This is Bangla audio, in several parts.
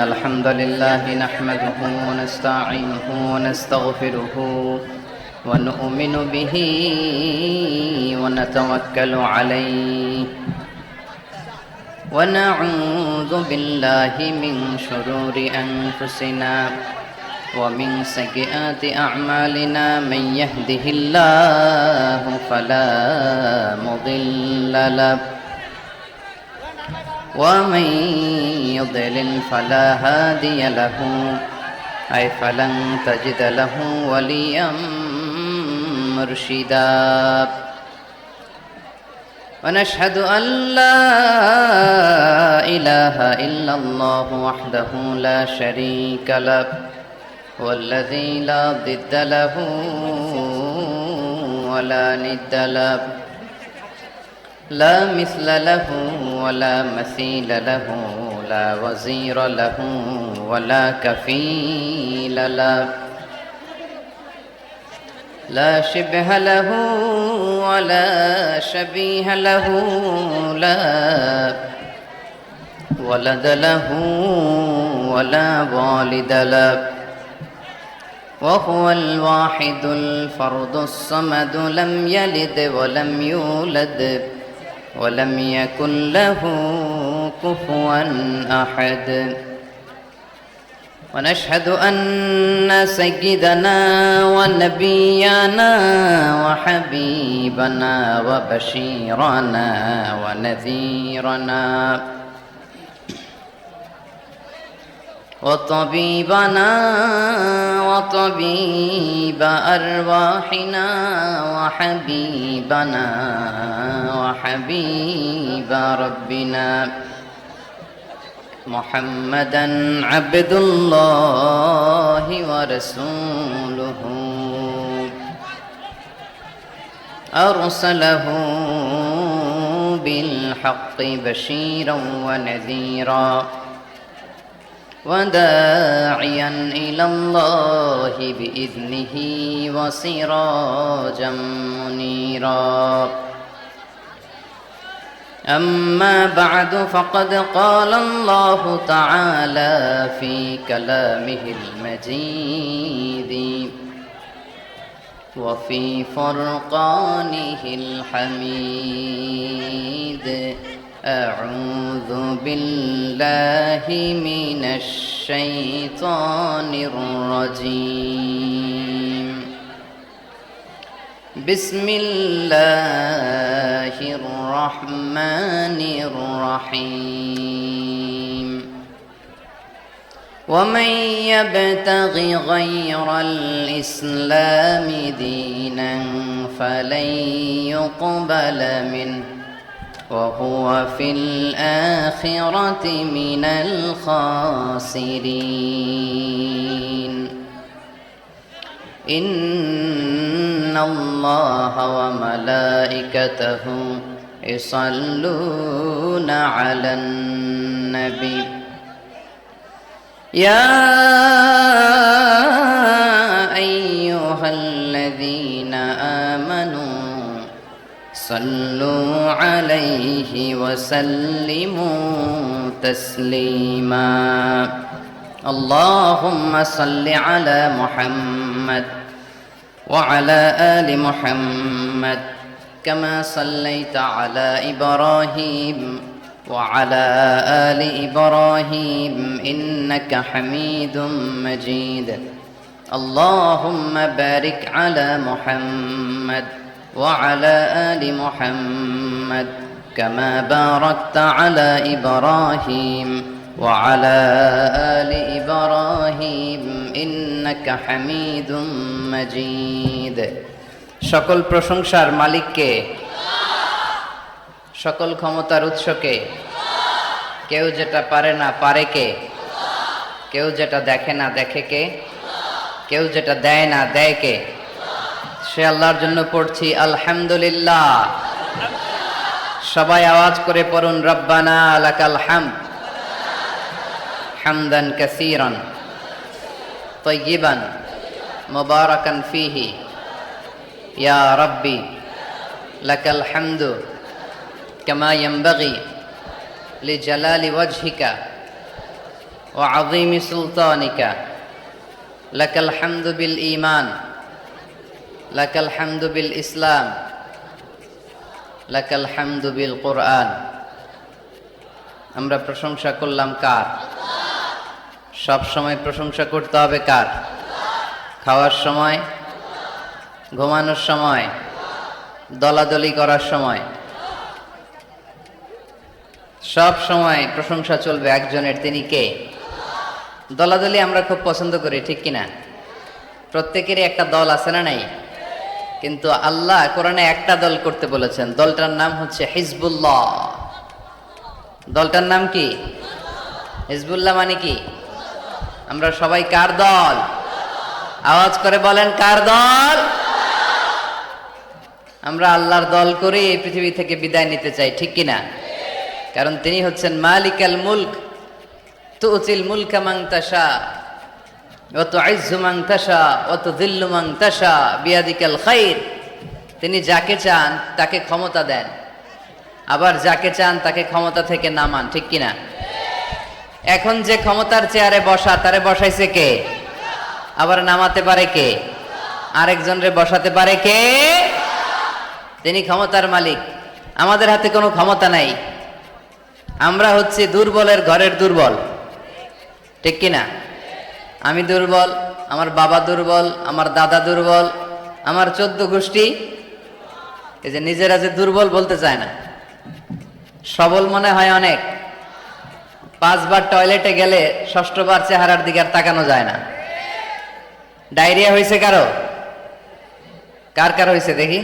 الحمد لله نحمده ونستعينه ونستغفره ونؤمن به ونتوكل عليه ونعوذ بالله من شرور أنفسنا ومن سيئات أعمالنا من يهده الله فلا مضل له ومن يضلل فلا هادي له أي فلن تجد له وليا مرشدا ونشهد أن لا إله إلا الله وحده لا شريك له والذي لا ضد له ولا ند له لا مثل له ولا مثيل له لا وزير له ولا كفيل له لا شبه له ولا شبيه له لا ولد له ولا والد له وهو الواحد الفرد الصمد لم يلد ولم يولد ولم يكن له كفوا أحد ونشهد أن سيدنا ونبينا وحبيبنا وبشيرنا ونذيرنا وطبيبنا وطبيب أرواحنا وحبيبنا وحبيب ربنا محمدا عبد الله ورسوله أرسله بالحق بشيرا ونذيرا وداعيا إلى الله بإذنه وسراجا منيرا أما بعد فقد قال الله تعالى في كلامه المجيد وفي فرقانه الحميد أعوذ بالله من الشيطان الرجيم بسم الله الرحمن الرحيم ومن يبتغ غير الإسلام دينا فلن يقبل منه وهو في الآخرة من الخاسرين إن الله وملائكته يصلون على النبي يا أيها الذين آمنوا صلوا عليه وسلموا تسليما اللهم صل على محمد وعلى آل محمد كما صليت على إبراهيم وعلى آل إبراهيم إنك حميد مجيد اللهم بارك على محمد وعلى آل محمد كما باركت على إبراهيم وعلى آل إبراهيم إنك حميد مجيد সকল প্রশংসার মালিক কে? সকল ক্ষমতার উৎস কে? কেউ যেটা পারে না পারে কে? কেউ যেটা দেখে না দেখে কে? কেউ যেটা দেয় না দেয় কে? সে আল্লাহর জন্য পড়ছি আলহামদুলিল্লাহ। সবাই আওয়াজ করে পড়ুন রব্বানা লাকাল হামদ হামদান কাসীরান তাইয়িবান মুবারাকান ফীহি ইয়া রাব্বি লাকাল হামদু কামা ইয়ানবাগি লিজালালি ওয়াজহিকা وعظيم سلطانك لك الحمد بالإيمان لك الحمد بالإسلام لك الحمد بالقرآن আমরা প্রশংসা করলাম কার? সব সময় প্রশংসা করতে হবে কার? খাওয়ার সময়, ঘুমানোর সময়, দলাদলি করার সময়, সব সময় প্রশংসা চলবে একজনের। তিনি কে? দলাদলি আমরা খুব পছন্দ করি, ঠিক কিনা? প্রত্যেকেরই একটা দল আছে না নাই? কিন্তু আল্লাহ কোরআনে একটা দল করতে বলেছেন, দলটার নাম হচ্ছে হিজবুল্লাহ। দলটার নাম কি? হিজবুল্লাহ মানে কি? আমরা সবাই কার দল? আওয়াজ করে বলেন, কার দল? আমরা আল্লাহর দল করে এই পৃথিবী থেকে বিদায় নিতে চাই, ঠিক কিনা? কারণ তিনি হচ্ছেন মালিকাল মুলক, তুতিল মুলকা মান তাশা ওয়া তুইজ্জু মান তাশা ওয়া তুযিল্লু মান তাশা বিয়াদিকাল খাইর। তিনি যাকে চান তাকে ক্ষমতা দেন, আবার যাকে চান তাকে ক্ষমতা থেকে নামান, ঠিক কিনা? এখন যে ক্ষমতার চেয়ারে বসা, তারে বসাইছে কে? আবার নামাতে পারে কে? আরেকজনরে বসাতে পারে কে? তিনি ক্ষমতার মালিক। আমাদের হাতে কোনো ক্ষমতা নাই। আমরা হচ্ছে দুর্বলের ঘরের দুর্বল, ঠিক কিনা? আমি দুর্বল, আমার বাবা দুর্বল, আমার দাদা দুর্বল, আমার 14 গোষ্ঠী এই যে নিজেরা যে দুর্বল বলতে চায় না, সবল মনে হয় অনেক। 5 বার টয়লেটে গেলে 6ষ্ঠ বার চেহারার দিকে আর তাকানো যায় না। ডায়রিয়া হয়েছে কারো? কার কার হয়েছে দেখি?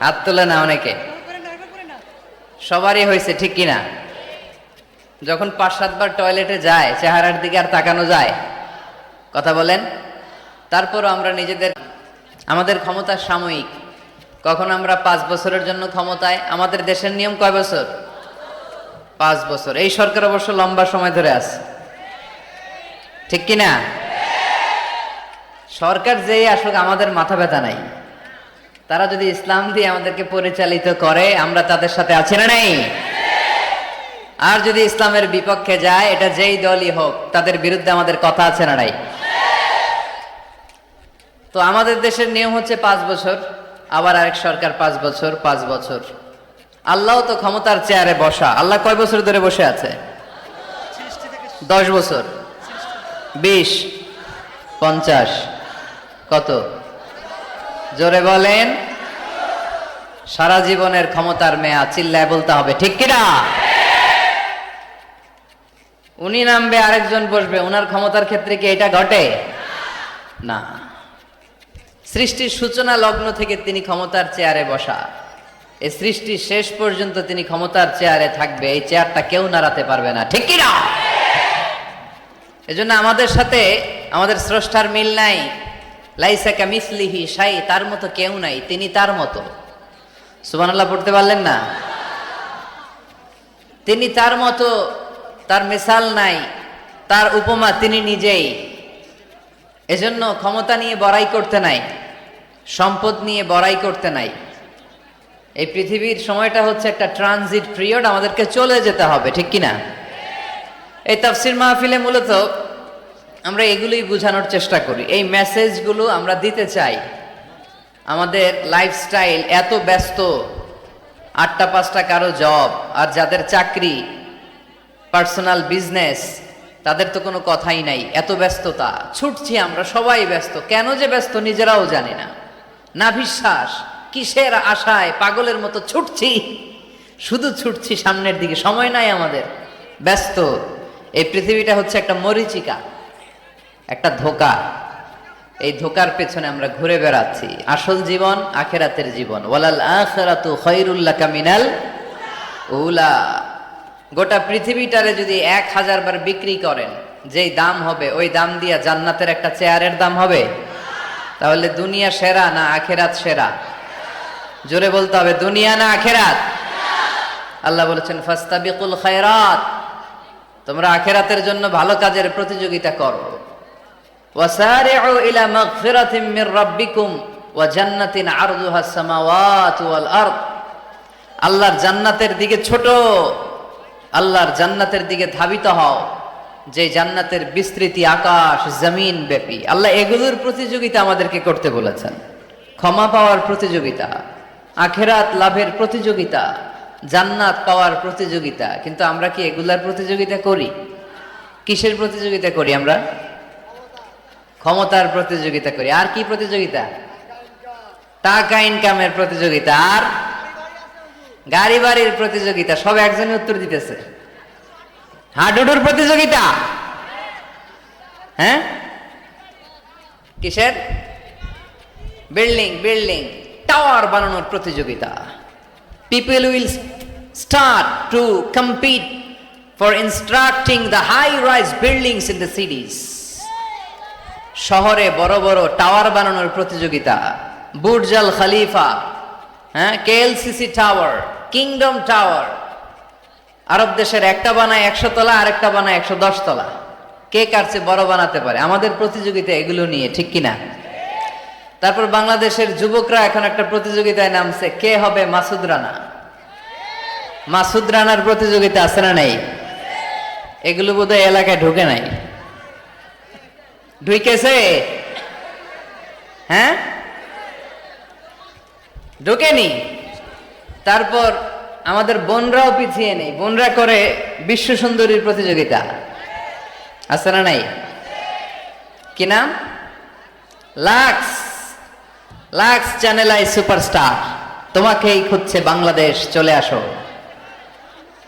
হাত তোলে না অনেকে। সবারই হয়েছে, ঠিক কিনা? যখন 5-7 বার টয়লেটে যায় চেহারার দিকে আর তাকানো যায়? কথা বলেন। তারপরও আমরা নিজেদের, আমাদের ক্ষমতা সাময়িক। কখন আমরা 5 বছরের জন্য ক্ষমতায়। আমাদের দেশের নিয়ম কয় বছর? 5 বছর। এই সরকার অবশ্য লম্বা সময় ধরে আছে, ঠিক কিনা? সরকার যেই আসুক আমাদের মাথা ব্যথা নাই। তারা যদি ইসলাম দিয়ে আমাদেরকে পরিচালিত করে, আমরা তাদের সাথে আছি না নাই? আর যদি ইসলামের বিপক্ষে যায়, এটা যেই দলই হোক, তাদের বিরুদ্ধে আমাদের কথা আছে না নাই? তো আমাদের দেশের নিয়ম হচ্ছে 5 বছর, আবার আরেক সরকার 5 বছর, 5 বছর। আল্লাহ তো ক্ষমতার চেয়ারে বসা। আল্লাহ কয় বছর ধরে বসে আছে? 10 বছর, 20, 50, কত? জোরে বলেন। সারা জীবনের ক্ষমতার মেয়াদ, চিল্লায় বলতে হবে, ঠিক কিনা? উনি নামবে, আরেকজন বসবে, উনার ক্ষমতার ক্ষেত্রে কি এটা ঘটে? না। সৃষ্টির সূচনা লগ্ন থেকে তিনি ক্ষমতার চেয়ারে বসা। এই সৃষ্টির শেষ পর্যন্ত তিনি ক্ষমতার চেয়ারে থাকবে। এই চেয়ারটা কেউ নাড়াতে পারবে না, ঠিক কিনা? এজন্য আমাদের সাথে আমাদের স্রষ্টার মিল নাই। লাইসা কামিসলিহি শাই, তার মতো কেউ নাই, তিনি তার মতো। সুবহানাল্লাহ পড়তে পারলেন না? তিনি তার মতো, তার মিসাল নাই, তার উপমা তিনি নিজেই। এজন্য ক্ষমতা নিয়ে বড়াই করতে নাই, সম্পদ নিয়ে বড়াই করতে নাই। এই পৃথিবীর সময়টা হচ্ছে একটা ট্রানজিট পিরিয়ড, আমাদেরকে চলে যেতে হবে, ঠিক কিনা? এই তাফসির মাহফিলে মূলত আমরা এগুলোই বোঝানোর চেষ্টা করি, এই মেসেজগুলো আমরা দিতে চাই। আমাদের লাইফস্টাইল এত ব্যস্ত, 8টা 5টা কারো জব, আর যাদের চাকরি, পার্সোনাল বিজনেস, তাদের তো কোনো কথাই নাই। এত ব্যস্ততা, ছুটছি আমরা, সবাই ব্যস্ত। কেন যে ব্যস্ত নিজেরাও জানি না। না বিশ্বাস, কিসের আশায় পাগলের মতো ছুটছি, শুধু ছুটছি সামনের দিকে, সময় নাই আমাদের, ব্যস্ত। এই পৃথিবীটা হচ্ছে একটা মরীচিকা, একটা ধোঁকা। এই ধোঁকার পেছনে আমরা ঘুরে বেড়াচ্ছি। আসল জীবন আখেরাতের জীবন। ওয়ালাল আখিরাতু খায়রুল লাকা মিনাল উলা। গোটা পৃথিবীটারে যদি 1000 বার বিক্রি করেন, যেই দাম হবে, ওই দাম দিয়া জান্নাতের একটা চেয়ারের দাম হবে? তাহলে দুনিয়া সেরা না আখেরাত সেরা? জোরে বলতে হবে, দুনিয়া না আখেরাত? আল্লাহ বলেছেন ফাস্তাবিকুল খায়রাত, তোমরা আখেরাতের জন্য ভালো কাজের প্রতিযোগিতা করো। ওয়াসারিউ ইলা মাগফিরাতিম মির রাব্বিকুম ওয়া জান্নাতিন আরদুহা আস-সামাওয়াতু ওয়াল আরদ। আল্লাহর জান্নাতের দিকে ছোট, আল্লাহর জান্নাতের দিকে ধাবিত হও, যে জান্নাতের বিস্তৃতি আকাশ জমিন ব্যাপী। আল্লাহ এগুলোর প্রতিযোগিতা আমাদেরকে করতে বলেছেন। ক্ষমা পাওয়ার প্রতিযোগিতা, আখেরাত লাভের প্রতিযোগিতা, জান্নাত পাওয়ার প্রতিযোগিতা। কিন্তু আমরা কি এগুলার প্রতিযোগিতা করি? কিসের প্রতিযোগিতা করি আমরা? ক্ষমতার প্রতিযোগিতা করি। আর কি প্রতিযোগিতা? টাকা ইনকামের প্রতিযোগিতা, আর গাড়ি বাড়ির প্রতিযোগিতা। সব একজনই উত্তর দিতেছে। হাডুডুর প্রতিযোগিতা। হ্যাঁ, কিসের? বিল্ডিং বিল্ডিং টাওয়ার বানানোর প্রতিযোগিতা। People will start to compete for constructing the high-rise buildings in the cities. শহরে বড় বড় টাওয়ার বানানোর প্রতিযোগিতা। বুর্জ আল খলিফা, হ্যাঁ, KLCC টাওয়ার, কিংডম টাওয়ার। আরব দেশের একটা বানায় 100 তলা, আরেকটা বানায় 110 তলা। কে কার চেয়ে বড় বানাতে পারে? আমাদের প্রতিযোগিতা এগুলো নিয়ে, ঠিক কিনা? তারপর বাংলাদেশের যুবকরা এখন একটা প্রতিযোগিতায় নামছে, কে হবে মাসুদ রানা। মাসুদ রানার প্রতিযোগিতা আছে না নাই? এগুলো বোধহয় এলাকায় ঢুকে নাই। ঢুকেছে? হ্যাঁ, ঢুকেনি। তারপর আমাদের বোনরাও পিছিয়ে নেই, বোনরা করে বিশ্ব সুন্দরীর প্রতিযোগিতা, আছে না নাই? কি নাম? Lux. Lux Channel i superstar, তোমাকেই খুঁজছে বাংলাদেশ, চলে আসো,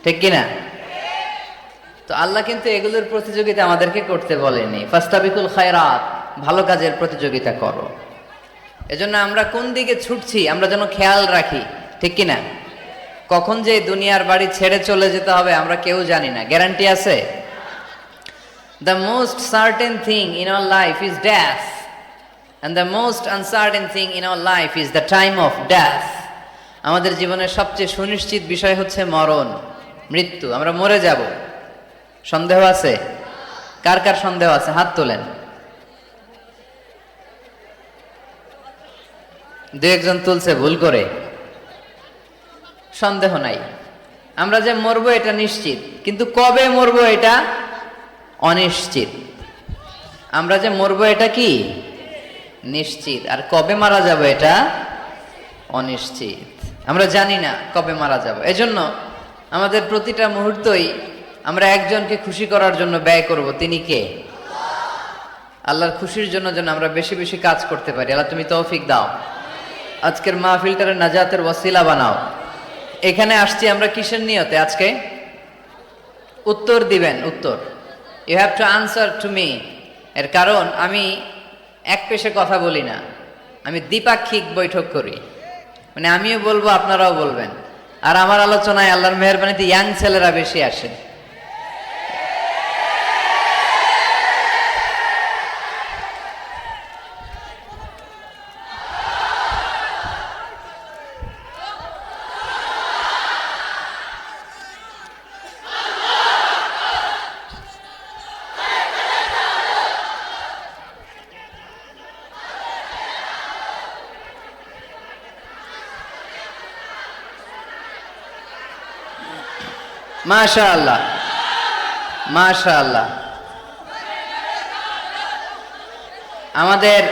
ঠিক কিনা? তো আল্লাহ কিন্তু এগুলোর প্রতিযোগিতা আমাদেরকে করতে বলেনি। ফাস্তাবিকুল খায়রাত, ভালো কাজের প্রতিযোগিতা করো। এজন্য আমরা কোন দিকে ছুটছি আমরা যেন খেয়াল রাখি, ঠিক কিনা? কখন যে দুনিয়ার বাড়ি ছেড়ে চলে যেতে হবে আমরা কেউ জানি না, গ্যারান্টি আছে? The most certain thing in our life is death, and the most uncertain thing in our life is the time of death. আমাদের জীবনের সবচেয়ে সুনিশ্চিত বিষয় হচ্ছে মরণ, মৃত্যু। আমরা মরে যাব। সন্দেহ আছে? কার কার সন্দেহ আছে? হাত তোলেন। দু একজন তুলছে ভুল করে। সন্দেহ নাই, আমরা যে মরবো এটা নিশ্চিত, কিন্তু কবে মরবো এটা অনিশ্চিত। আমরা যে মরবো এটা কি নিশ্চিত, আর কবে মারা যাব এটা অনিশ্চিত। আমরা জানি না কবে মারা যাব। এজন্য আমাদের প্রতিটা মুহূর্তই আমরা একজনকে খুশি করার জন্য ব্যয় করব। তিনি কে? আল্লাহর খুশির জন্য যেন আমরা বেশি বেশি কাজ করতে পারি। আল্লাহ তুমি তৌফিক দাও। আজকের মাহফিলটারে নাজাতের ওয়াসিলা বানাও। এখানে আসছি আমরা কিসের নিয়তে? আজকে উত্তর দিবেন, উত্তর। You have to answer to me. এর কারণ আমি এক পেশে কথা বলি না, আমি দ্বিপাক্ষিক বৈঠক করি। মানে আমিও বলবো, আপনারাও বলবেন। আর আমার আলোচনায় আল্লাহর মেহেরবানিতে ইয়াং ছেলেরা বেশি আসে। মাশাআল্লাহ, মাশাআল্লাহ। আমাদের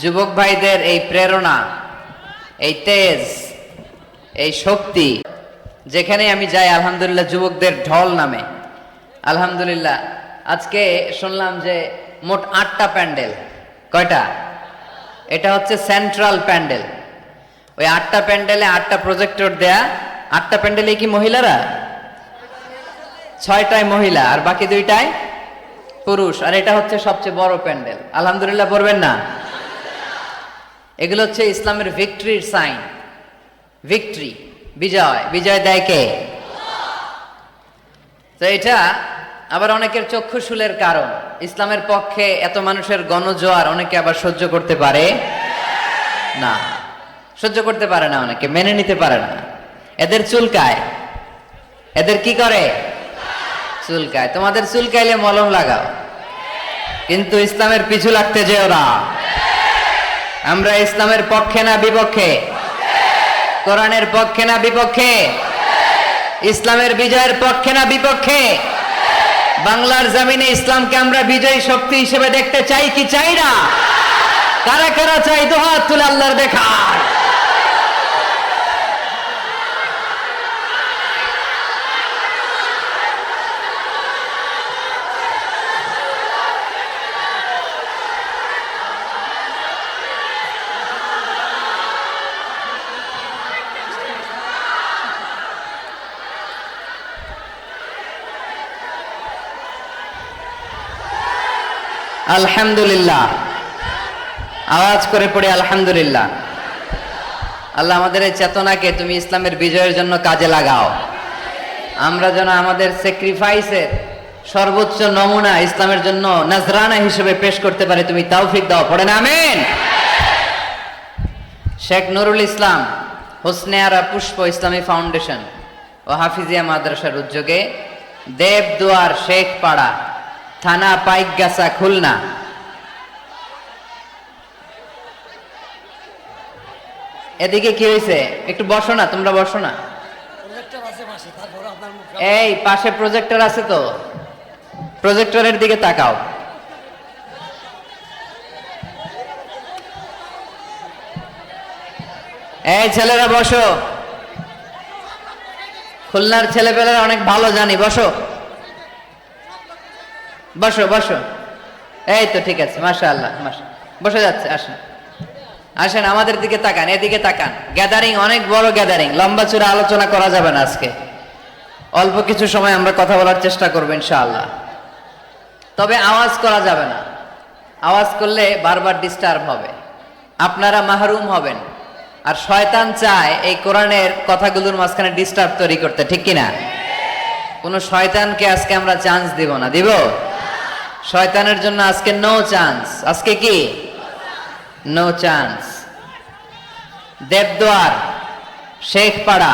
যুবক ভাইদের এই প্রেরণা, এই তেজ, এই শক্তি, যেখানে আমি যাই আলহামদুলিল্লাহ যুবকদের ঢল নামে। আলহামদুলিল্লাহ আজকে শুনলাম যে মোট 8টা প্যান্ডেল। কয়টা? এটা হচ্ছে সেন্ট্রাল প্যান্ডেল। ওই 8টা প্যান্ডেলে 8টা প্রজেক্টর দেয়া। 8টা প্যান্ডেলে কি মহিলারা? 6টায় মহিলা আর বাকি 2টায় পুরুষ। আর এটা হচ্ছে সবচেয়ে বড় প্যান্ডেল। আলহামদুলিল্লাহ পড়বেন না? এগুলো হচ্ছে ইসলামের ভিক্টরির সাইন। ভিক্টরি, বিজয়। বিজয় দেয় কে? তো এটা আবার অনেকের চক্ষুশূলের কারণ। ইসলামের পক্ষে এত মানুষের গণজোয়ার অনেকে আবার সহ্য করতে পারে না, সহ্য করতে পারে না, অনেকে মেনে নিতে পারে না। এদের চুলকায়। এদের কি করে? চুলকায়। তোমাদের চুলকাইলে মলম লাগাও, কিন্তু ইসলামের পিছু লাগতে যেও না। আমরা ইসলামের পক্ষে না বিপক্ষে? কোরআনের পক্ষে না বিপক্ষে? ইসলামের বিজয়ের পক্ষে না বিপক্ষে? বাংলার জমিনে ইসলামকে আমরা বিজয়ী শক্তি হিসেবে দেখতে চাই কি চাই না? কারা কারা চাই দুহাত তুলে আল্লাহর দেখায়। আলহামদুলিল্লাহ, আওয়াজ করে পড়ি আলহামদুলিল্লাহ। আল্লাহ আমাদের এই চেতনাকে তুমি ইসলামের বিজয়ের জন্য কাজে লাগাও। আমরা যেন আমাদের স্যাক্রিফাইসের সর্বোচ্চ নমুনা ইসলামের জন্য নাজরানা হিসেবে পেশ করতে পারি, তুমি তৌফিক দাও। পড়েন আমিন। শেখ নুরুল ইসলাম হোসনে আরা পুষ্প ইসলামী ফাউন্ডেশন ও হাফিজিয়া মাদ্রাসার উদ্যোগে দেবদুয়ার শেখ পাড়া, থানা পাইকগাছা, খুলনা এদিকে কি হয়েছে? একটু বসো না, তোমরা বসো না। এই পাশে প্রজেক্টর আছে তো, প্রজেক্টরের দিকে তাকাও। এই ছেলেরা বসো, খুলনার ছেলেপেলেরা অনেক ভালো জানি, বসো বসো বসো। এই তো ঠিক আছে, মাশাআল্লাহ, বসে যাচ্ছে। আসেন আসেন, আমাদের দিকে তাকান, এদিকে তাকান। গ্যাদারিং অনেক বড় গ্যাদারিং, লম্বা চূড়া আলোচনা করা যাবে না আজকে। অল্প কিছু সময় আমরা কথা বলার চেষ্টা করবো ইনশাআল্লাহ। তবে আওয়াজ করা যাবে না, আওয়াজ করলে বারবার ডিস্টার্ব হবে, আপনারা মাহরুম হবেন। আর শয়তান চায় এই কোরআনের কথাগুলোর মাঝখানে ডিস্টার্ব তৈরি করতে, ঠিক কিনা? কোন শয়তানকে আজকে আমরা চান্স দিব না, দিব? শয়তানের জন্য আজকে নো চান্স। আজকে কি? No chance. দেবদুয়ার শেখপাড়া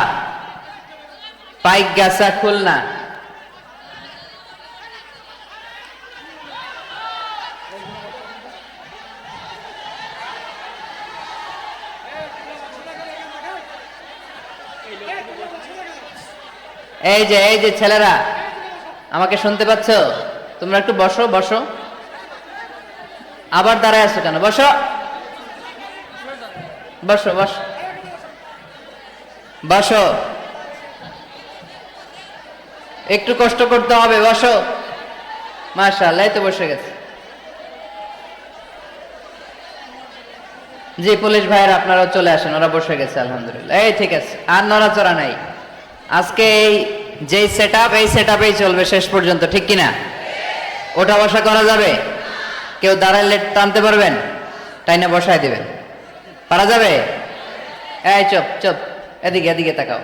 পাইকগাছা, খুলনা এই যে ছেলেরা, আমাকে শুনতে পাচ্ছ? তোমরা একটু বসো বসো। আবার দাঁড়ায় আছো কেন? বসো বসো বসো বসো, একটু কষ্ট করতে হবে, বসো। মাশাআল্লাহ, এই তো বসে গেছে। জি পুলিশ ভাইয়েরা আপনারাও চলে আসেন, ওরা বসে গেছে আলহামদুলিল্লাহ। এই ঠিক আছে, আর নড়াচড়া নাই। আজকে এই যে সেটআপ, এই সেটআপেই চলবে শেষ পর্যন্ত, ঠিক কিনা? ওঠা বসা করা যাবে? কেউ দাঁড়ালে টানতে পারবেন? টাইনা বসায় দিবেন, পারা যাবে? এই চুপ চুপ, এদিকে এদিকে তাকাও।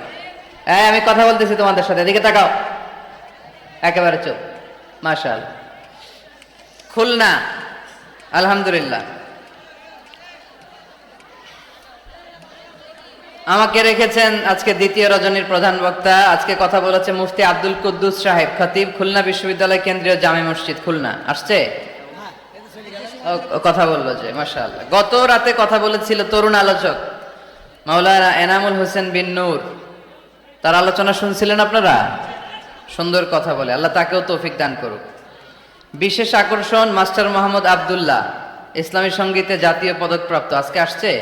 এই আমি কথা বলতেছি তোমাদের সাথে, এদিকে তাকাও, একেবারে চুপ। মাশাআল্লাহ। খুলনা আলহামদুলিল্লাহ। আমাকে রেখেছেন আজকে দ্বিতীয় রজনীর প্রধান বক্তা। আজকে কথা বলেছে মুফতি আব্দুল কুদ্দুস সাহেব, খতিব, খুলনা বিশ্ববিদ্যালয় কেন্দ্রীয় জামে মসজিদ, খুলনা। আসছে? কথা বললো যে, মাশাআল্লাহ। গত রাতে কথা বলেছিল তরুণ আলোচক মাওলানা এনামুল হোসেন বিন নূর, তার আলোচনা শুনছিলেন আপনারা? সুন্দর কথা বলে, আল্লাহ তাকেও তৌফিক দান করুক। বিশেষ আকর্ষণ মাস্টার মোহাম্মদ আব্দুল্লাহ, ইসলামী সঙ্গীতে জাতীয় পদকপ্রাপ্ত, আজকে আসছে।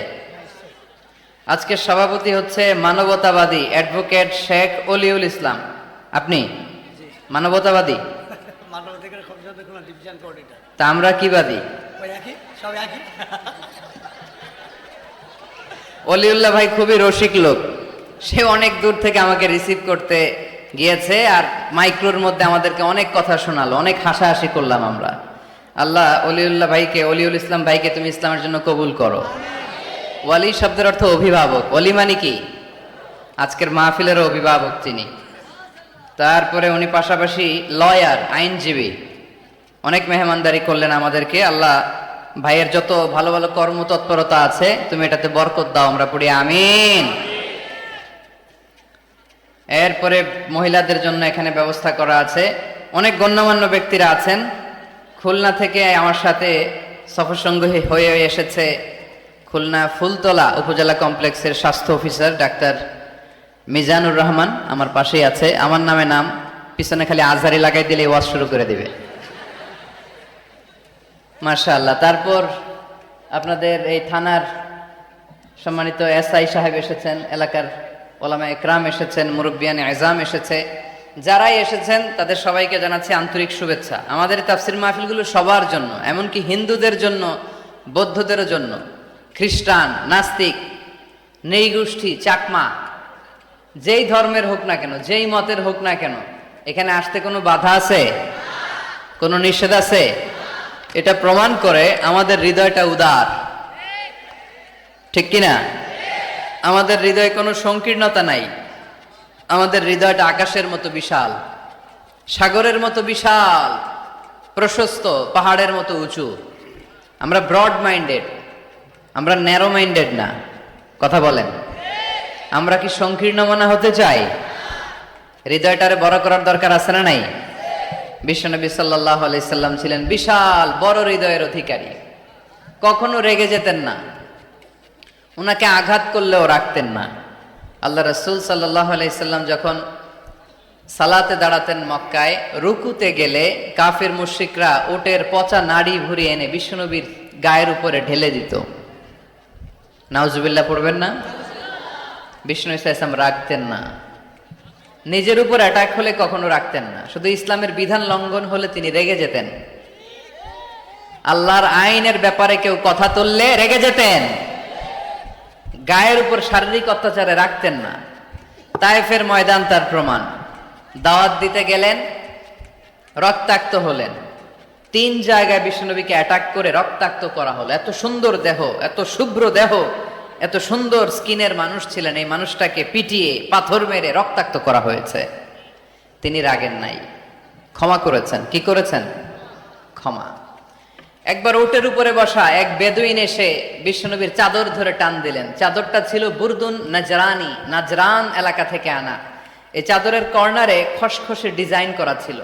আজকে সভাপতি হচ্ছে মানবতাবাদী অ্যাডভোকেট শেখ অলিউল ইসলাম। আপনি মানবতাবাদী? তা আমরা কি বাদী? অলিউল্লাহ ভাই খুবই রসিক লোক, সে অনেক দূর থেকে আমাকে রিসিভ করতে গিয়েছে, আর মাইক্রোর মধ্যে আমাদেরকে অনেক কথা শোনালো, অনেক হাসাহাসি করলাম আমরা। আল্লাহ অলিউল্লাহ ভাইকে, অলিউল ইসলাম ভাইকে তুমি ইসলামের জন্য কবুল করো। ওয়ালি শব্দের অর্থ অভিভাবক, ওলি মানে কি? আজকের মাহফিলের অভিভাবক তিনি। তারপরে উনি পাশাপাশি লয়ার, আইনজীবী, অনেক মেহমানদারি করলেন আমাদেরকে। আল্লাহ ভাইয়ের যত ভালো ভালো কর্মতৎপরতা আছে তুমি এটাতে বরকত দাও, আমরা পড়ি আমিন। এরপরে মহিলাদের জন্য এখানে ব্যবস্থা করা আছে। অনেক গণ্যমান্য ব্যক্তিরা আছেন। খুলনা থেকে আমার সাথে সফরসঙ্গী হয়ে এসেছে খুলনা ফুলতলা উপজেলা কমপ্লেক্সের স্বাস্থ্য অফিসার ডাক্তার মিজানুর রহমান আমার পাশেই আছে। আমার নামে নাম, পিছনে খালি আজহারি লাগাই দিলে ওয়াজ শুরু করে দিবে। মাশাআল্লাহ। তারপর আপনাদের এই থানার সম্মানিত এসআই সাহেব এসেছেন, এলাকার ওলামা একরাম এসেছেন, মুরব্বিয়ানে আজম এসেছে। যারাই এসেছেন তাদের সবাইকে জানাচ্ছি আন্তরিক শুভেচ্ছা। আমাদের তাফসির মাহফিলগুলো সবার জন্য, এমনকি হিন্দুদের জন্য, বৌদ্ধদের জন্য, খ্রিস্টান, নাস্তিক, নৃগোষ্ঠী, চাকমা, যেই ধর্মের হোক না কেন, যেই মতের হোক না কেন, এখানে আসতে কোনো বাধা আছে? কোনো নিষেধ আছে? এটা প্রমাণ করে আমাদের হৃদয়টা উদার, ঠিক কিনা? আমাদের হৃদয়ে কোনো সংকীর্ণতা নাই। আমাদের হৃদয়টা আকাশের মতো বিশাল, সাগরের মতো বিশাল, প্রশস্ত, পাহাড়ের মতো উঁচু। আমরা ব্রড মাইন্ডেড, আমরা ন্যারো মাইন্ডেড না। কথা বলেন, আমরা কি সংকীর্ণ মনা হতে চাই? হৃদয়টারে বড় করার দরকার আছে না নাই? বিশ্বনবী সাল্লাল্লাহু আলাইহি সাল্লাম ছিলেন বিশাল বড় হৃদয়ের অধিকারী। কখনো রেগে যেতেন না, ওনাকে আঘাত করলেও রাখতেন না। আল্লাহ রাসূল সাল্লাল্লাহু আলাইহি সাল্লাম যখন সালাতে দাঁড়াতেন মক্কায়, রুকুতে গেলে কাফির মুশরিকরা উটের পচা নাড়ি ভুড়ি এনে বিশ্বনবীর গায়ের উপরে ঢেলে দিত। নাউজুবিল্লাহ পড়বেন না? বিষ্ণু ইসলাম রাখতেন না। নিজের উপর অ্যাটাক হলে কখনো রাখতেন না। শুধু ইসলামের বিধান লঙ্ঘন হলে তিনি রেগে যেতেন। আল্লাহর আইনের ব্যাপারে কেউ কথা তুললে রেগে যেতেন। গায়ের উপর শারীরিক অত্যাচারে রাখতেন না। তায়েফের ময়দান তার প্রমাণ। দাওয়াত দিতে গেলেন, রক্তাক্ত হলেন। 3 জায়গায় বিশ্বনবীকে অ্যাটাক করে রক্তাক্ত করা হলো। এত সুন্দর দেহ, এত শুভ্র দেহ, এত সুন্দর স্কিনের মানুষ ছিলেন, এই মানুষটাকে পিটিয়ে পাথর মেরে রক্তাক্ত করা হয়েছে। তিনি রাগেন নাই, ক্ষমা করেছেন। কি করেছেন? ক্ষমা। একবার উটের উপরে বসা এক বেদুইন এসে বিশ্বনবীর চাদর ধরে টান দিলেন। চাদরটা ছিল বুরদুন নাজরানি, নাজরান এলাকা থেকে আনা। এই চাদরের কর্নারে খসখসে ডিজাইন করা ছিল।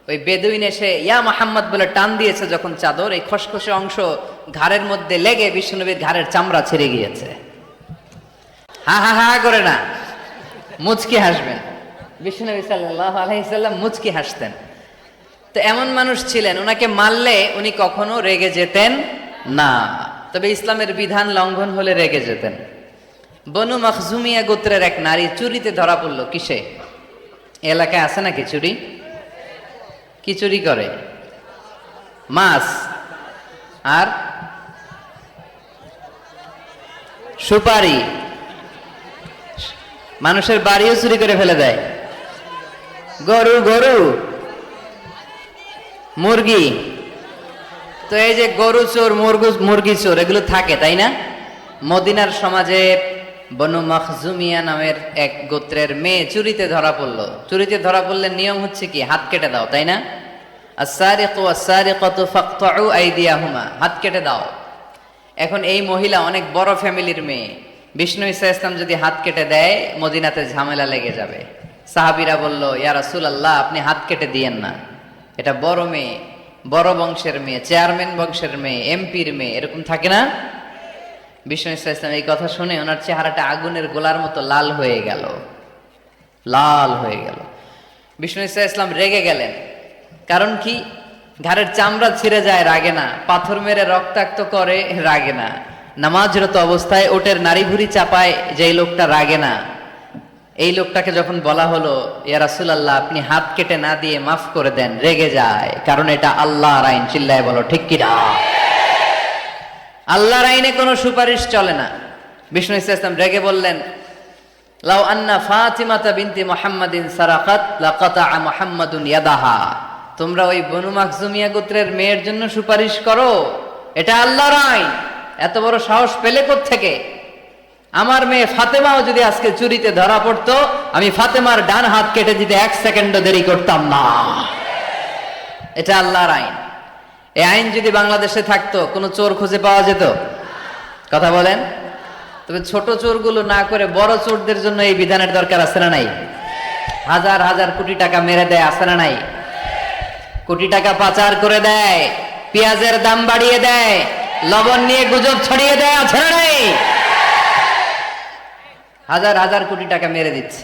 ওই বেদুইন এসে ইয়া মুহাম্মদ বলে টান দিয়েছে যখন চাদর, এই খসখসে অংশ ঘাড়ের মধ্যে লেগে বিশ্বনবীর ঘাড়ের চামড়া ছিঁড়ে গিয়েছে। হা হা হা করে না, মুচকি হাসবেন। বিশ্বনবী সাল্লাল্লাহু আলাইহি সাল্লাম মুচকি হাসতেন। তো এমন মানুষ ছিলেন, ওনাকে মারলে উনি কখনো রেগে যেতেন না, তবে ইসলামের বিধান লঙ্ঘন হলে রেগে যেতেন। বনু মখজুমিয়া গোত্রের এক নারী চুরিতে ধরা পড়লো। কিসে? এলাকায় আছে নাকি চুরি? কি চুরি করে? মাছ আর সুপারি। মানুষের বাড়িও চুরি করে ফেলে দেয়। গরু গরু মুরগি। তো এই যে গরু চোর, মুরগি চোর, এগুলো থাকে, তাই না? মদিনার সমাজে বনু মখজুমিয়া নামের এক গোত্রের মেয়ে চুরিতে ধরা পড়লো। চুরিতে ধরা পড়লে নিয়ম হচ্ছে কি? হাত কেটে দাও, তাই না? আস-সারিকু ওয়াস-সারিকাতু ফাকতাউ আইদিয়াহুমা, হাত কেটে দাও। এখন এই মহিলা অনেক বড় ফ্যামিলির মেয়ে। বিষ্ণু ঈসা ইসলাম যদি হাত কেটে দেয়, মদিনাতে ঝামেলা লেগে যাবে। সাহাবীরা বলল, ইয়া রাসূলুল্লাহ, আপনি হাত কেটে দিয়েন না, এটা বড় মেয়ে, বড় বংশের মেয়ে, চেয়ারম্যান বংশের মেয়ে, এমপির মেয়ে, এরকম থাকে না? বিষ্ণু ঈসা ইসলাম এই কথা শুনে ওনার চেহারাটা আগুনের গোলার মতো লাল হয়ে গেল, লাল হয়ে গেল। বিষ্ণু ঈসা ইসলাম রেগে গেলেন। কারণ কি? ঘাড়ের চামড়া ছিঁড়ে যায়, রাগে না। পাথর মেরে রক্তাক্ত করে, রাগে না। নামাজরত অবস্থায় ওটের নাড়ি ভুড়ি চাপায় যেই লোকটা, রাগে না। এই লোকটাকে যখন বলা হলো, ইয়া রাসূলুল্লাহ, আপনি হাত কেটে না দিয়ে মাফ করে দেন, রেগে যায়। কারণ এটা আল্লাহর আইন। চিল্লায় বলো ঠিক কিনা? আল্লাহর আইনে কোনো সুপারিশ চলে না। বিষ্ণু ইসলাম রেগে বললেন, লাউ আন্না ফাতিমাতা বিনতি মুহাম্মাদিন সারাকাত লাকাতা মুহাম্মাদুন ইয়াদাহা। তোমরা ওই বনু মখজুমিয়া গোত্রের মেয়ের জন্য সুপারিশ করো, এটা আল্লাহর আইন। এত বড় সাহস পেলে কোত্থেকে? আমার মেয়ে ফাতেমাও যদি আজকে চুরিতে ধরা পড়তো, আমি ফাতেমার ডান হাত কেটে দিতে 1 সেকেন্ডও দেরি করতাম না। এটা আল্লাহর আইন। এই আইন যদি বাংলাদেশে থাকতো, কোনো চোর খুঁজে পাওয়া যেত? কথা বলেন। তবে ছোট চোরগুলো না করে বড় চোরদের জন্য এই বিধানের দরকার আছে না নাই? হাজার হাজার কোটি টাকা মেরে দেয়, আছে না নাই? 1 কোটি টাকা পাচার করে দেয়, পেঁয়াজের দাম বাড়িয়ে দেয়, লবণ নিয়ে গুজব ছড়িয়ে দেয়, আছে না নাই? হাজার হাজার কোটি টাকা মেরে দিচ্ছে,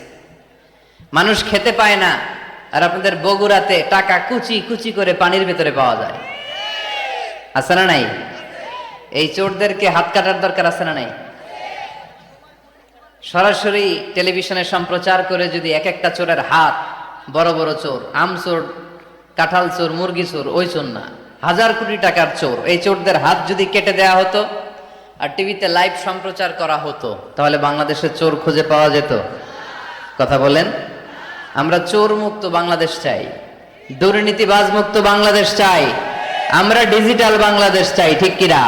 মানুষ খেতে পায় না। আর আপনাদের বগুড়াতে টাকা কুচি কুচি করে পানির ভেতরে পাওয়া যায়, আছে না নাই? এই চোরদেরকে হাত কাটার দরকার আছে না নাই? সরাসরি টেলিভিশনে সম্প্রচার করে যদি এক একটা চোরের হাত, বড় বড় চোর, আম চোর, কাঁঠাল চোর, মুরগি চোর, ওই চোর না, হাজার কোটি টাকার চোর, এই চোরদের হাত যদি কেটে দেয়া হতো আর টিভিতে লাইভ সম্প্রচার করা হতো, তাহলে বাংলাদেশের চোর খুঁজে পাওয়া যেত? কথা বলেন। আমরা চোর মুক্ত বাংলাদেশ চাই, দুর্নীতিবাজ মুক্ত বাংলাদেশ চাই, আমরা ডিজিটাল বাংলাদেশ চাই, ঠিক কিনা?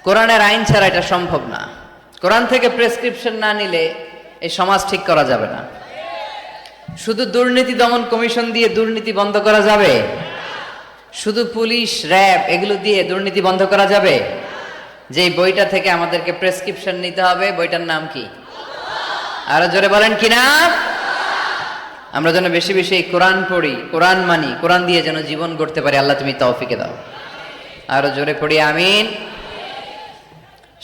কোরআনের আইন ছাড়া এটা সম্ভব না। কোরআন থেকে প্রেসক্রিপশন না নিলে এই সমাজ ঠিক করা যাবে না। শুধু দুর্নীতি দমন কমিশন দিয়ে দুর্নীতি বন্ধ করা যাবে? শুধু পুলিশ, র্যাব এগুলো দিয়ে দুর্নীতি বন্ধ করা যাবে? যে বইটা থেকে আমাদেরকে প্রেসক্রিপশন নিতে হবে, বইটার নাম কি? আরো জোরে বলেন কি নাম? আমরা যেন বেশি বেশি কোরআন পড়ি, কোরআন মানি, কোরআন দিয়ে যেন জীবন গড়তে পারি। আল্লাহ তুমি তৌফিকে দাও। আরো জোরে পড়ি আমিন।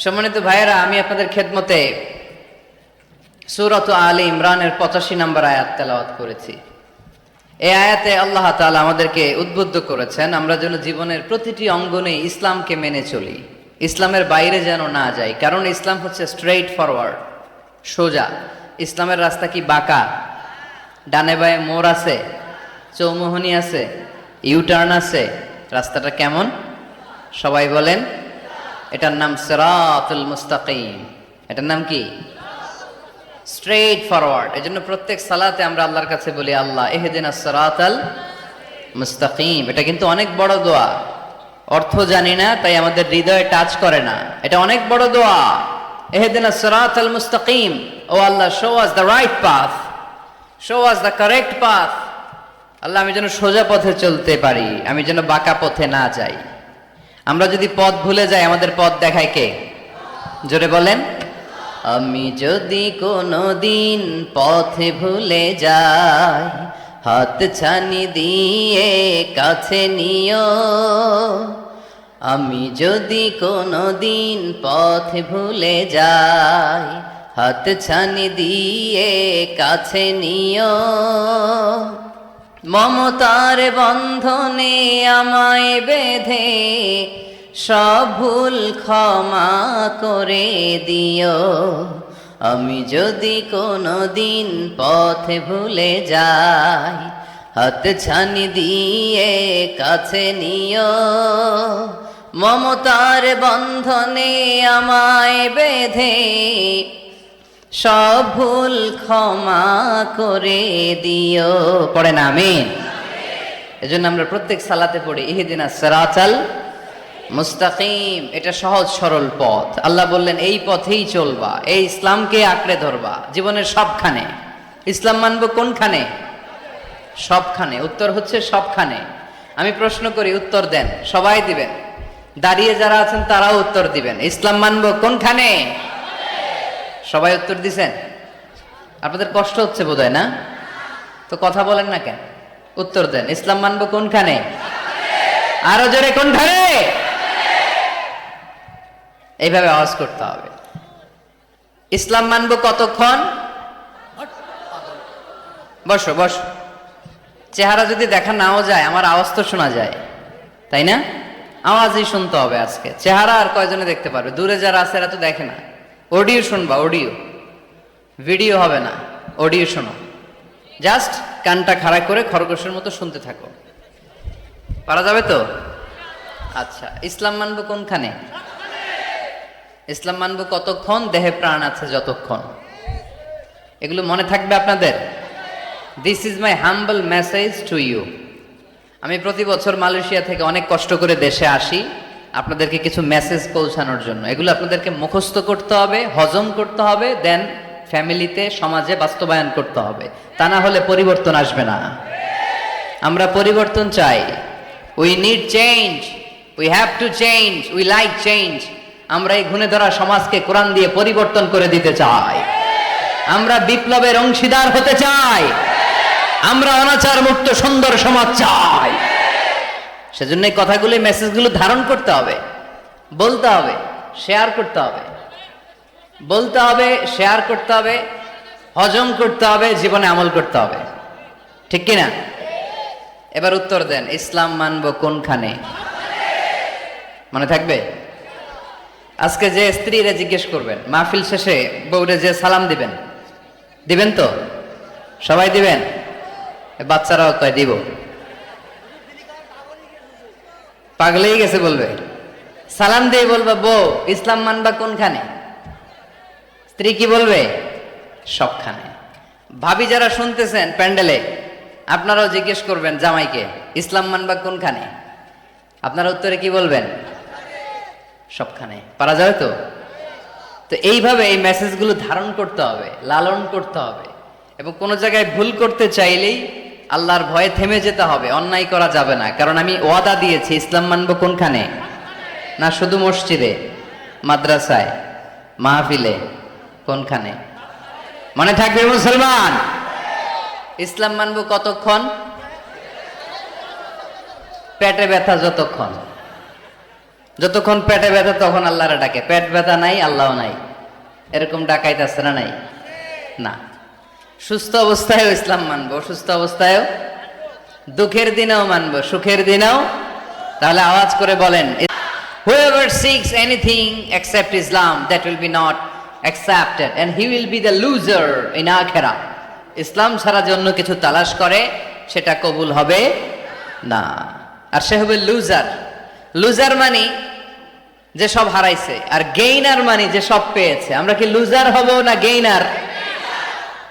সম্মানিত ভাইয়েরা, আমি আপনাদের খেদমতে সূরাত আলে ইমরানের 85 নম্বর আয়াত তেলাওয়াত করেছি। এই আয়াতে আল্লাহ তাআলা আমাদেরকে উদ্বুদ্ধ করেছেন আমরা যেন জীবনের প্রতিটি অঙ্গনে ইসলামকে মেনে চলি, ইসলামের বাইরে যেন না যাই। কারণ ইসলাম হচ্ছে স্ট্রেইট ফরওয়ার্ড, সোজা। ইসলামের রাস্তা কি বাঁকা? ডানে বায়ে মোড় আছে, চৌমুহনী আছে, ইউটার্ন আছে। রাস্তাটা কেমন? সবাই বলেন। এটার নাম সিরাতুল মুস্তাকিম। এটার নাম কি? Straight forward. এজন্য প্রত্যেক সালাতে আমরা আল্লাহর কাছে বলি, আল্লাহ ইহদিনাস সিরাতাল মুস্তাকিম। এটা কিন্তু অনেক বড় দোয়া, অর্থ জানি না তাই আমাদের হৃদয়ে টাচ করে না। এটা অনেক বড় দোয়া। ইহদিনাস সিরাতাল মুস্তাকিম, ও Allah, show us the right path, show us the correct path. Allah, আমি যেন সোজা পথে চলতে পারি, আমি যেন বাঁকা পথে না যাই। আমরা যদি পথ ভুলে যাই, আমাদের পথ দেখায় কে? জোরে বলেন। আমি যদি কোনো দিন পথে ভুলে যাই, হাত ছানি দিয়ে কাছে নিও। আমি যদি কোনো দিন পথে ভুলে যাই, হাত ছানি দিয়ে কাছে নিও। মমতার বন্ধনে আমায় বেঁধে সব ভুল ক্ষমা করে দিও। আমি যদি কোনো দিন পথে ভুলে যাই, হাত ছানি দিয়ে কাছে নিও। মমতার বন্ধনে আমায় বেঁধে সব ভুল ক্ষমা করে দিও। পড়েন আমিন। এজন্য আমরা প্রত্যেক সালাতে পড়ি ইহদিনাস সিরাতাল মুস্তাকিম। এটা সহজ সরল পথ। আল্লাহ বললেন এই পথেই চলবা, এই ইসলামকে আঁকড়ে ধরবা জীবনের সবখানে। ইসলাম মানবো কোনখানে? সবখানে। উত্তর হচ্ছে সবখানে। আমি প্রশ্ন করি, উত্তর দেন, সবাই দিবেন। দাঁড়িয়ে যারা আছেন তারাও উত্তর দিবেন। ইসলাম মানবো কোনখানে? সবাই উত্তর দিছেন। আপনাদের কষ্ট হচ্ছে বোধহয় না? তো কথা বলেন না কেন? উত্তর দেন। ইসলাম মানবো কোনখানে? আরো জোরে, কোনখানে? এইভাবে আওয়াজ করতে হবে। ইসলাম মানবো কতক্ষণ? বসো বসো। চেহারা যদি দেখা নাও যায়, আমার আওয়াজ তো শোনা যায়, তাই না? আওয়াজই শুনতে হবে আজকে। চেহারা আর কয়জনে দেখতে পারবে? দূরে যারা আছে এরা তো দেখে না। অডিও শুনবা, অডিও, ভিডিও হবে না, অডিও শোনো। জাস্ট কানটা খাড়া করে খরগোশের মতো শুনতে থাকো। পারা যাবে তো? আচ্ছা, ইসলাম মানবো কোনখানে? ইসলাম মানবো কতক্ষণ? দেহে প্রাণ আছে যতক্ষণ। এগুলো মনে থাকবে আপনাদের। This is my humble message to you. আমি প্রতি বছর মালয়েশিয়া থেকে অনেক কষ্ট করে দেশে আসি আপনাদেরকে কিছু মেসেজ পৌঁছানোর জন্য। এগুলো আপনাদেরকে মুখস্থ করতে হবে, হজম করতে হবে, দেন ফ্যামিলিতে, সমাজে বাস্তবায়ন করতে হবে। তা না হলে পরিবর্তন আসবে না। আমরা পরিবর্তন চাই। We need change, we have to change, we like change. আমরা এই ঘুণে ধরা সমাজকে কোরআন দিয়ে পরিবর্তন করে দিতে চাই। আমরা বিপ্লবের অংশীদার হতে চাই। আমরা অনাচার মুক্ত সুন্দর সমাজ চাই। সেজন্য এই কথাগুলো, মেসেজগুলো ধারণ করতে হবে। বলতে হবে, শেয়ার করতে হবে, বলতে হবে, শেয়ার করতে হবে, হজম করতে হবে, জীবনে আমল করতে হবে, ঠিক কিনা? এবার উত্তর দেন, ইসলাম মানবো কোনখানে? মনে থাকবে? আজকে যে স্ত্রীরা জিজ্ঞেস করবেন মাহফিল শেষে বউরে যে সালাম দিবেন, দিবেন তো? সবাই দিবেন? বাচ্চারাও কয় দিব। পাগলেই গেছে বলবে, সালাম দিয়ে বলবে বউ ইসলাম মানবা কোনখানে? স্ত্রী কি বলবে? সবখানে। ভাবি যারা শুনতেছেন প্যান্ডেলে, আপনারাও জিজ্ঞেস করবেন জামাইকে ইসলাম মানবা কোনখানে? আপনারা উত্তরে কি বলবেন? সবখানে। পারা যাবে তো? তো এইভাবে এই মেসেজগুলো ধারণ করতে হবে, লালন করতে হবে, এবং কোনো জায়গায় ভুল করতে চাইলেই আল্লাহর ভয়ে থেমে যেতে হবে, অন্যায় করা যাবে না। কারণ আমি ওয়াদা দিয়েছি, ইসলাম মানবো কোনখানে? না শুধু মসজিদে, মাদ্রাসায়, মাহফিলে, কোনখানে? মনে থাকবে মুসলমান? ইসলাম মানবো কতক্ষণ? পেটে ব্যথা যতক্ষণ, যতক্ষণ পেটে ব্যথা তখন আল্লাহরে ডাকে। পেট ব্যথা নাই, আল্লাহ নাই, এরকম ডাকাইতেছে না? নাই না। সুস্থ অবস্থায়ও ইসলাম মানবো, অসুস্থ অবস্থায়ও, দুঃখের দিনেও মানবো, সুখের দিনেও। তাহলে আওয়াজ করে বলেন, whoever seeks anything except Islam, that will be not accepted and he will be the loser in akhirah. ইসলাম ছাড়া যে অন্য কিছু তালাশ করে সেটা কবুল হবে না, আর সে হবে লুজার। লুজার মানে যে সব হারাইছে, আর গেইনার মানে যে সব পেয়েছে। আমরা কি লুজার হব না গেইনার?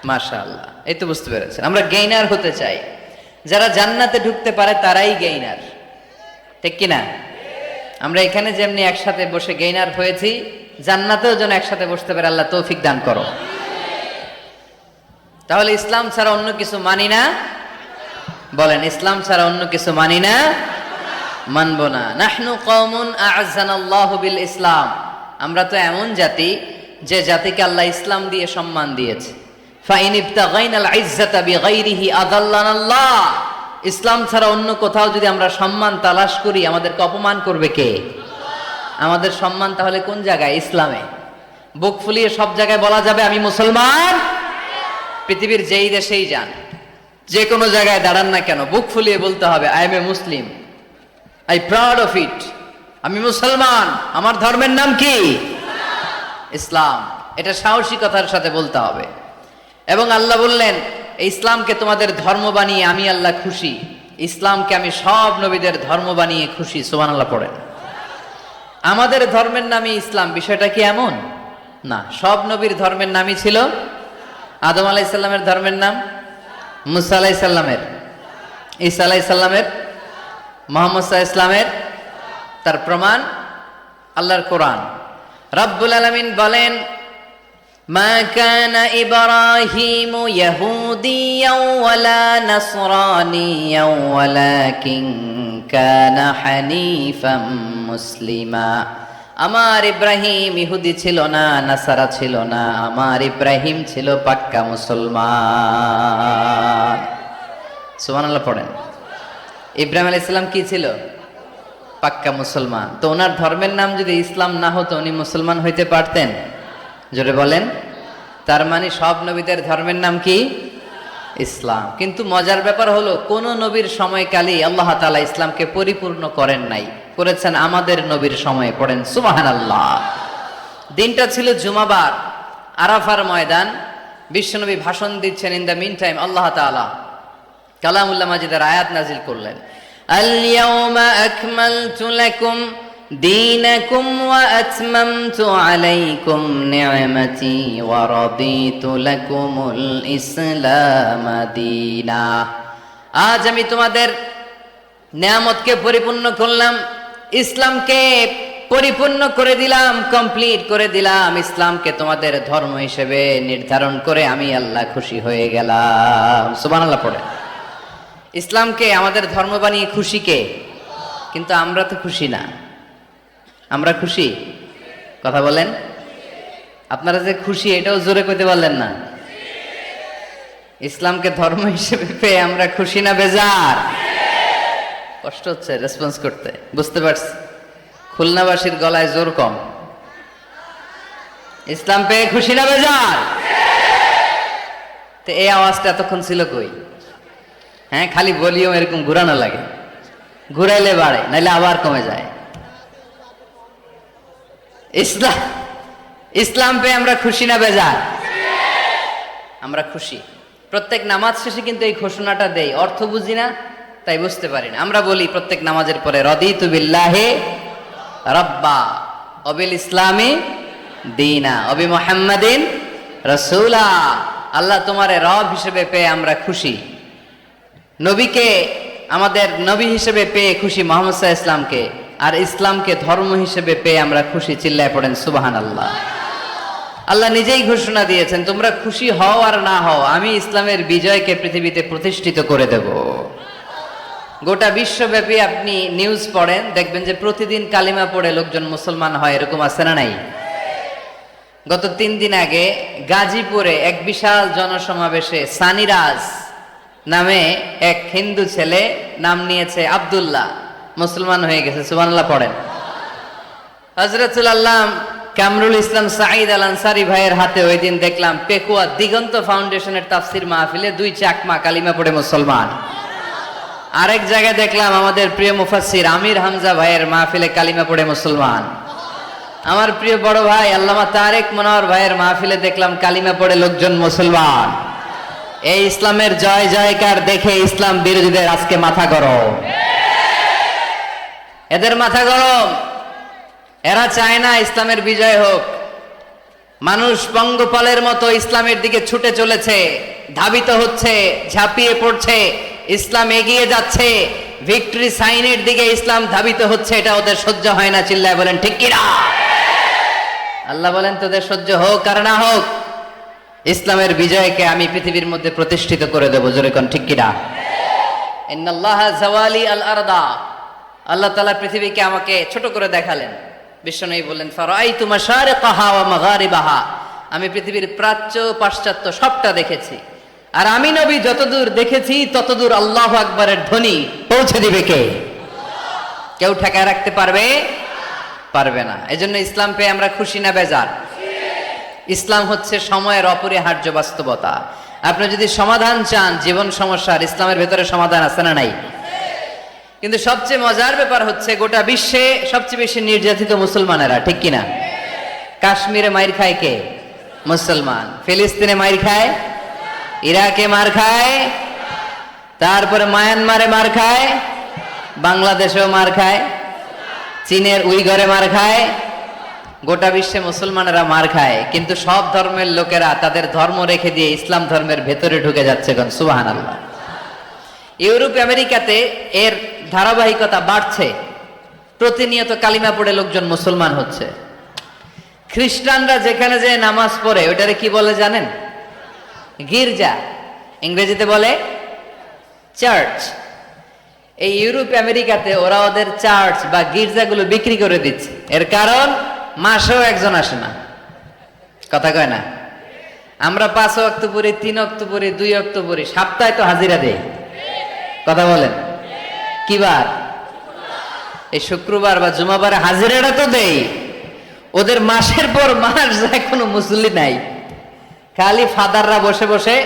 মাশাআল্লাহ, এই তো বুঝতে পেরেছেন, আমরা গেইনার হতে চাই। যারা জান্নাতে ঢুকতে পারে তারাই গেইনার, ঠিক কিনা? আমরা এখানে যেমনি একসাথে বসে গেইনার হয়েছি, জান্নাতেও যেন একসাথে বসতে পারে, আল্লাহ তৌফিক দান করো। তাহলে ইসলাম ছাড়া অন্য কিছু মানি না? বলেন, ইসলাম ছাড়া অন্য কিছু মানি না, মানবো না। নাহনু কওমুন আ'আজ্জানাল্লাহু বিল ইসলাম, আমরা তো এমন জাতি যে জাতিকে আল্লাহ ইসলাম দিয়ে সম্মান দিয়েছে। ফাইন ইবতাগাইনাল ইজ্জাতা বিগাইরিহি আযাল্লানাল্লাহ, ইসলাম ছাড়া অন্য কোথাও যদি আমরা সম্মান তালাশ করি আমাদেরকে অপমান করবে কে? আমাদের সম্মান তাহলে কোন জায়গায়? ইসলামে। বুক ফুলিয়ে সব জায়গায় বলা যাবে আমি মুসলমান। পৃথিবীর যেই দেশেই যান, যে কোনো জায়গায় দাঁড়ান না কেন, বুক ফুলিয়ে বলতে হবে I M A Muslim, I proud of it, আমি মুসলমান, আমার ধর্মের নাম কি? ইসলাম। এটা সাহসিকতার সাথে বলতে হবে। এবং আল্লাহ বললেন, এই ইসলামকে তোমাদের ধর্ম বানিয়ে আমি আল্লাহ খুশি। ইসলামকে আমি সব নবীদের ধর্ম বানিয়ে খুশি। সুবহানাল্লাহ পড়েন। আমাদের ধর্মের নামই ইসলাম, বিষয়টা কি এমন না? সব নবীর ধর্মের নামই ছিল। আদম আলাইহিস সালামের ধর্মের নাম, মুসা আলাইহিস সালামের, ঈসা আলাইহিস সালামের, মুহাম্মদ সাল্লাল্লাহু আলাইহি ইসলামের। তার প্রমাণ আল্লাহর কোরআন। রব্বুল আলামিন বলেন, মা কানা ইব্রাহিমু ইয়াহুদিয়াও ওয়ালা নাসরানিয়াও ওয়ালাকিন কানা হানিফাম মুসলিমা। আমার ইব্রাহিম ইহুদি ছিল না, নাসারা ছিল না, আমার ইব্রাহিম ছিল পাক্কা মুসলমান। সুবহানাল্লাহ পড়েন। ইব্রাহিম আলাইহিস সালাম কি ছিল? পাক্কা মুসলমান। তো ওনার ধর্মের নাম যদি ইসলাম না হতো উনি মুসলমান হইতে পারতেন? জোরে বলেন। তার মানে সব নবীদের ধর্মের নাম কি? ইসলাম। কিন্তু মজার ব্যাপার হলো, কোন নবীর সময়কালে আল্লাহ তাআলা ইসলামকে পরিপূর্ণ করেন নাই, করেছেন আমাদের নবীর সময়ে। পড়েন সুবহানাল্লাহ। দিনটা ছিল জুমাবার, আরাফার ময়দান। বিশ্বনবী ভাষণ দিচ্ছেন। ইন দ্য মিন টাইম আল্লাহ তাআলা কালামুল্লাহ মাজিদের আয়াত নাজিল করলেন, আল ইয়াউমা আকমালতু লাকুম দীনাকুম ওয়া আতমামতু আলাইকুম নি'মাতি ওয়া রাদিতু লাকুমুল ইসলাম দীনা। আজ আমি তোমাদের নিয়ামতকে পরিপূর্ণ করলাম, ইসলামকে পরিপূর্ণ করে দিলাম, কমপ্লিট করে দিলাম। ইসলামকে তোমাদের ধর্ম হিসেবে নির্ধারণ করে আমি আল্লাহ খুশি হয়ে গেলাম। সুবহানাল্লাহ পড়ে। ইসলামকে আমাদের ধর্ম বানিয়ে খুশি কে? কিন্তু আমরা তো খুশি না। আমরা খুশি? কথা বলেন। আপনারা যে খুশি এটাও জোরে কইতে পারলেন না। ইসলামকে ধর্ম হিসেবে পেয়ে আমরা খুশি না বেজার? কষ্ট হচ্ছে রেসপন্স করতে, বুঝতে পারছি। খুলনাবাসীর গলায় জোর কম। ইসলাম পেয়ে খুশি না বেজার? তো এই আওয়াজটা এতক্ষণ ছিল কই? হ্যাঁ, খালি ভলিউম এরকম ঘুরানো লাগে, ঘুরাইলে বাড়ে, নাইলে আবার কমে যায়। ইসলাম পেয়ে আমরা খুশি না বেজার? আমরা খুশি। প্রত্যেক নামাজ শেষে কিন্তু এই ঘোষণাটা দেই, অর্থ বুঝি না তাই বুঝতে পারি না। আমরা বলি প্রত্যেক নামাজের পরে, রদিতু বিল্লাহি রাব্বা ওয়াবিল ইসলামি দীনা ওয়াবি মুহাম্মাদিন রাসূলা। আল্লাহ তোমারে রব হিসেবে পেয়ে আমরা খুশি, নবীকে আমাদের নবী হিসেবে পেয়ে খুশি মুহাম্মদ সাল্লাল্লাহু আলাইহি ইসলামকে, আর ইসলামকে ধর্ম হিসেবে পেয়ে আমরা খুশি। চিল্লায় পড়েন সুবহানাল্লাহ। আল্লাহ নিজেই ঘোষণা দিয়েছেন, তোমরা খুশি হও আর না হও, আমি ইসলামের বিজয়কে পৃথিবীতে প্রতিষ্ঠিত করে দেব। গোটা বিশ্বব্যাপী আপনি নিউজ পড়েন, দেখবেন যে প্রতিদিন কালিমা পড়ে লোকজন মুসলমান হয়, এরকম আছে না নাই? গত 3 দিন আগে গাজীপুরে এক বিশাল জনসমাবেশে সানিরাজ নামে এক হিন্দু ছেলে, নাম নিয়েছে আব্দুল্লাহ, মুসলমান হয়ে গেছে। সুবহানাল্লাহ পড়েন। হযরতুল আল্লাহ কামরুল ইসলাম সাঈদ আল আনসারী ভাইয়ের হাতে ওই দিন দেখলাম পেকুয়া দিগন্ত ফাউন্ডেশনের তাফসির মাহফিলে 2 চাকমা কালিমা পড়ে মুসলমান। আরেক জায়গায় দেখলাম আমাদের প্রিয় মুফাসসির আমির হামজা ভাইয়ের মাহফিলে কালিমা পড়ে মুসলমান। আমার প্রিয় বড় ভাই আল্লামা তারেক মনোয়ার ভাইয়ের মাহফিলে দেখলাম কালিমা পড়ে লোকজন মুসলমান। এই ইসলামের জয় জয়কার দেখে ইসলাম বিরোধীদের আজকে মাথা গরম, এদের মাথা গরম। এরা চায় না ইসলামের বিজয় হোক। মানুষ পঙ্গপালের মতো ইসলামের দিকে ছুটে চলেছে, ধাবিত হচ্ছে, ঝাঁপিয়ে পড়ছে, ইসলাম এগিয়ে যাচ্ছে, ভিক্টরি সাইনের দিকে ইসলাম ধাবিত হচ্ছে। এটা ওদের সহ্য হয় না। চিল্লায় বলেন ঠিক কিনা? আল্লাহ বলেন তোদের সহ্য হোক আর না হোক, ইসলামের বিজয়কে আমি পৃথিবীর মধ্যে প্রতিষ্ঠিত করে দেব। জোরে কোন ঠিক কিনা? ইন্নাল্লাহা জাওয়ালি আল আরদা, আল্লাহ তাআলা পৃথিবীকে আমাকে ছোট করে দেখালেন। বিশ্বনবী বললেন ফারাআইতু মাশারিকাহা ওয়া মাগারিবাহা, আমি পৃথিবীর প্রাচ্য পাশ্চাত্য সবটা দেখেছি। আর আমি নবী যতদূর দেখেছি ততদূর আল্লাহু আকবারের ধ্বনি পৌঁছে দিবে কে? কেউ ঠেকায় রাখতে পারবে? পারবে না। এজন্য ইসলাম পেয়ে আমরা খুশি না বেজার? ইসলাম হচ্ছে সময়ের অপরিহার্য বাস্তবতা। আপনি যদি সমাধান চান জীবন সমস্যার, ইসলামের ভেতরে সমাধান আছে না নাই? কিন্তু সবচেয়ে মজার ব্যাপার হচ্ছে গোটা বিশ্বে সবচেয়ে বেশি নির্যাতিত মুসলমানেরা, ঠিক কিনা? কাশ্মীরে মাইর খায় কে? মুসলমান। ফিলিস্তিনে মাইর খায়, ইরাকে মার খায়, তারপরে মায়ানমারে মার খায়, বাংলাদেশেও মার খায়, চীনের উইঘরে মার খায়, গোটা বিশ্বে মুসলমানেরা মার খায়। কিন্তু সব ধর্মের লোকেরা তাদের ধর্ম রেখে দিয়ে ইসলাম ধর্মের ভেতরে ঢুকে যাচ্ছে। সুবহানাল্লাহ। ইউরোপ আমেরিকাতে এর ধারাবাহিকতা বাড়ছে, প্রতিনিয়ত কালিমা পড়ে লোকজন মুসলমান হচ্ছে। খ্রিস্টানরা যেখানে যে নামাজ পড়ে ওটারে কি বলে জানেন? গির্জা। ইংরেজিতে বলে চার্চ। এই ইউরোপ আমেরিকাতে ওরা ওদের চার্চ বা গির্জাগুলো বিক্রি করে দিচ্ছে। এর কারণ মাসেও একজন আসে না, কথা কয় না। আমরা 5 ওয়াক্ত পড়ি, 3 ওয়াক্ত পড়ি, 2 ওয়াক্ত পড়ি, সপ্তাহে তো হাজিরা দেই, কথা বলেন। কি বার? এই শুক্রবার বা জুমাবারে হাজিরাটা তো দেই। ওদের মাসের পর মাস যায়, কোনো মুসল্লি নাই, খালি ফাদাররা বসে বসে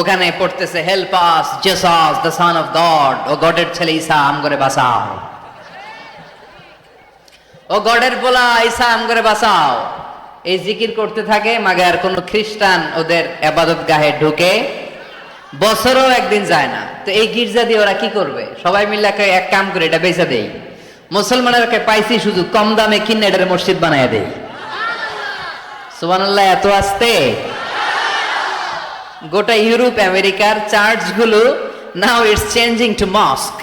ওখানে পড়তেছে help us Jesus the son of God, ও গডের ছেলে ঈসা আম করে বাঁচাও, ও গডের পোলা ঈসা আম করে বাঁচাও। এই জিকির করতে থাকে। মাগার কোন খ্রিস্টান ওদের ইবাদত গাহে ঢুকে বছরও একদিন যায় না। তো এই গির্জা দিয়ে ওরা কি করবে? সবাই মিলে এক কাম করে এটা বেচা দেই। মুসলমানদেরকে পাইছি শুধু কম দামে কিনে এটার মসজিদ বানায় দেই। সুবহানাল্লাহ। এত আসতে গোটা ইউরোপ আমেরিকার চার্চগুলো now it's changing to mosque.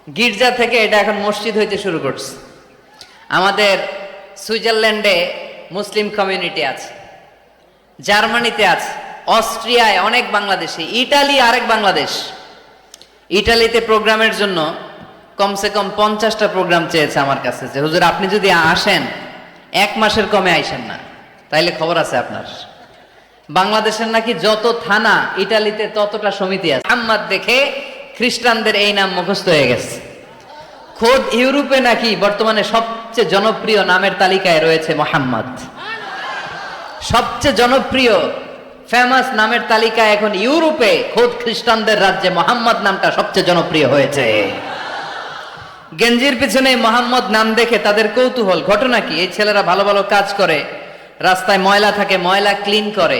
গির্জা থেকে এটা এখন মসজিদ হইতে শুরু করছে। আমাদের সুইজারল্যান্ডে মুসলিম কমিউনিটি আছে, জার্মানিতে আছে, অস্ট্রিয়ায় অনেক বাংলাদেশি, ইটালি আরেক বাংলাদেশ। ইটালিতে প্রোগ্রামের জন্য কমসে কম 50টা প্রোগ্রাম চেয়েছে আমার কাছে, যে হুজুর আপনি যদি আসেন 1 মাসের কমে আইসেন না, তাইলে খবর আছে আপনার। বাংলাদেশের নাকি যত থানা ইটালিতে ততটা সমিতি আছে। আম্মাদ দেখে খ্রিস্টানদের এই নাম মুখস্থ হয়ে গেছে। খোদ ইউরোপে নাকি বর্তমানে সবচেয়ে জনপ্রিয় নামের তালিকায় রয়েছে মোহাম্মদ। সবচেয়ে জনপ্রিয় ফেমাস নামের তালিকায় এখন ইউরোপে খোদ খ্রিস্টানদের রাজ্যে মোহাম্মদ নামটা সবচেয়ে জনপ্রিয় হয়েছে। গেঞ্জির পিছনে মোহাম্মদ নাম দেখে তাদের কৌতূহল। ঘটনা কি? এই ছেলেরা ভালো ভালো কাজ করে, রাস্তায় ময়লা থাকে, ময়লা ক্লিন করে,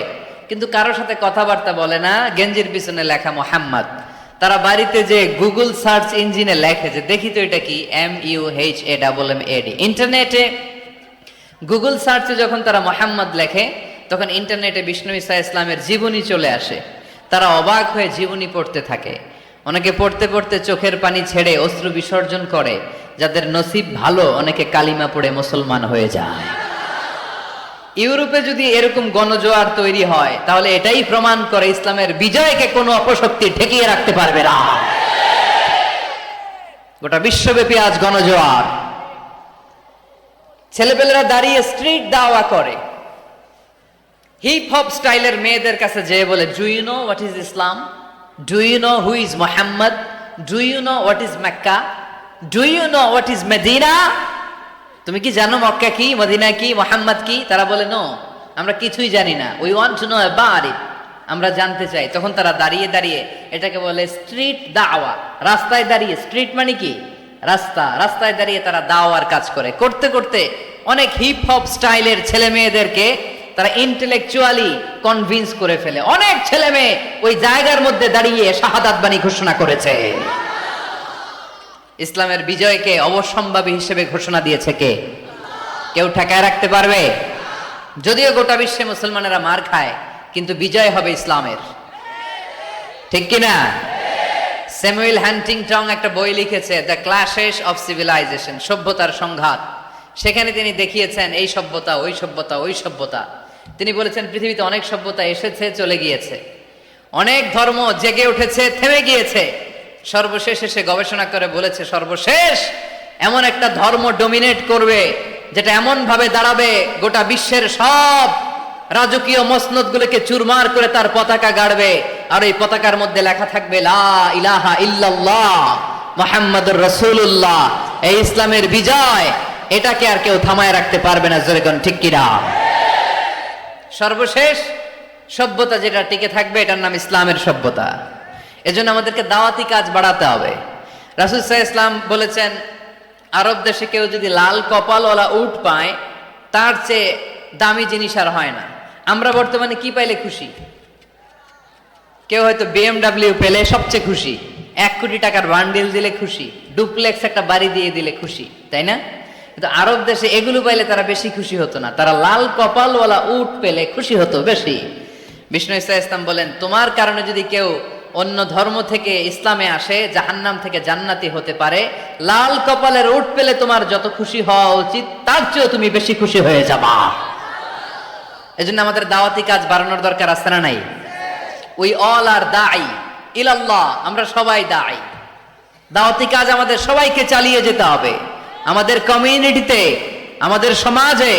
কিন্তু কারোর সাথে কথাবার্তা বলে না। গেঞ্জির পিছনে লেখা মোহাম্মদ। তারা বাড়িতে যে গুগল সার্চ ইঞ্জিনে লেখে যে দেখি তো এটা কি, MUHAMMAD। ইন্টারনেটে গুগল সার্চে যখন তারা মোহাম্মদ লেখে তখন ইন্টারনেটে বিষ্ণু ঈসা ইসলামের জীবনী চলে আসে। তারা অবাক হয়ে জীবনী পড়তে থাকে। অনেকে পড়তে পড়তে চোখের পানি ছেড়ে অশ্রু বিসর্জন করে। যাদের নসিব ভালো, অনেকে কালিমা পড়ে মুসলমান হয়ে যায়। ইউরোপে যদি এরকম গণজোয়ার তৈরি হয় তাহলে এটাই প্রমাণ করে ইসলামের বিজয়কে কোনো অপশক্তি ঠেকিয়ে রাখতে পারবে না। গোটা বিশ্বব্যাপী আজ গণজোয়ার। ছেলেপেলেরা দাঁড়িয়ে স্ট্রিট দাওয়া করে, হিপ হপ স্টাইলের মেয়েদের কাছে যেয়ে বলে, do you know what is Islam? Do you know who is Mohammad? Do you know what is Mecca? Do you know what is Medina? তুমি কি জানো মক্কা কি, মদিনা কি, মোহাম্মদ কি? তারা বলে, নো, আমরা কিছুই জানি না। We want to know about it, আমরা জানতে চাই। তখন তারা দাঁড়িয়ে দাঁড়িয়ে এটাকে বলে স্ট্রিট দাওয়া। রাস্তায় দাঁড়িয়ে, স্ট্রিট মানে কি? রাস্তা। রাস্তায় দাঁড়িয়ে তারা দাওয়ার কাজ করে। করতে করতে অনেক হিপ হপ স্টাইলের ছেলে মেয়েদেরকে তারা ইন্টেলেকচুয়ালি কনভিন্স করে ফেলে। অনেক ছেলে মেয়ে ওই জায়গার মধ্যে দাঁড়িয়ে শাহাদাত বাণী ঘোষণা করেছে। ইসলামের বিজয়কে অবশ্যম্ভাবী হিসেবে ঘোষণা দিয়েছে কে? কেউ ঠেকায় রাখতে পারবে? যদিও গোটা বিশ্বে মুসলমানেরা মার খায়, কিন্তু বিজয় হবে ইসলামের। ঠিক কিনা? স্যামুয়েল হান্টিংটন একটা বই লিখেছে, দ্য ক্ল্যাশেস অফ সিভিলাইজেশন, সভ্যতার সংঘাত। সেখানে তিনি দেখিয়েছেন এই সভ্যতা, ওই সভ্যতা, ওই সভ্যতা। তিনি বলেছেন পৃথিবীতে অনেক সভ্যতা এসেছে, চলে গিয়েছে, অনেক ধর্ম জেগে উঠেছে, থেমে গিয়েছে। সর্বশেষ এসে গবেষণা করে বলেছে, সর্বশেষ এমন একটা ধর্ম ডমিনেট করবে যেটা এমন ভাবে দাঁড়াবে গোটা বিশ্বের সব রাজকীয় মসনদগুলোকে চুরমার করে তার পতাকা গাড়বে, আর এই পতাকার মধ্যে লেখা থাকবে লা ইলাহা ইল্লাল্লাহ মুহাম্মাদুর রাসূলুল্লাহ। এই ইসলামের বিজয়, এটাকে আর কেউ থামায় রাখতে পারবে না। জোরে কোন ঠিক কিনা? সর্বশেষ সভ্যতা যেটা টিকে থাকবে এটার নাম ইসলামের সভ্যতা। এজন্য আমাদেরকে দাওয়াতি কাজ বাড়াতে হবে। রাসূল সাল্লাল্লাহু আলাইহি ওয়াসাল্লাম বলেছেন, আরব দেশে কেউ যদি লাল কপালওয়ালা উট পায় তার চেয়ে দামি জিনিস আর হয় না। আমরা বর্তমানে কি পাইলে খুশি? কেউ হয়তো BMW পেলে সবচেয়ে খুশি, 1 কোটি টাকার বান্ডিল দিলে খুশি, ডুপ্লেক্স একটা বাড়ি দিয়ে দিলে খুশি, তাই না? কিন্তু আরব দেশে এগুলো পাইলে তারা বেশি খুশি হতো না, তারা লাল কপালওয়ালা উট পেলে খুশি হতো বেশি। বিষ্ণু ঈসা ইসলাম বলেন, তোমার কারণে যদি কেউ অন্য ধর্ম থেকে ইসলামে আসে জাহান্নাম থেকে জান্নাতি হতে পারে, লাল কপালের উট পেলে তোমার যত খুশি হওয়া উচিত তার চেয়েও তুমি বেশি খুশি হয়ে যাবা। এজন্য আমাদের দাওয়াতি কাজ বাড়ানোর দরকার আছে না নাই? উই অল আর দাঈ ইলাল্লাহ, আমরা সবাই দাঈ। দাওয়াতি কাজ আমাদের সবাইকে চালিয়ে যেতে হবে। আমাদের কমিউনিটিতে, আমাদের সমাজে,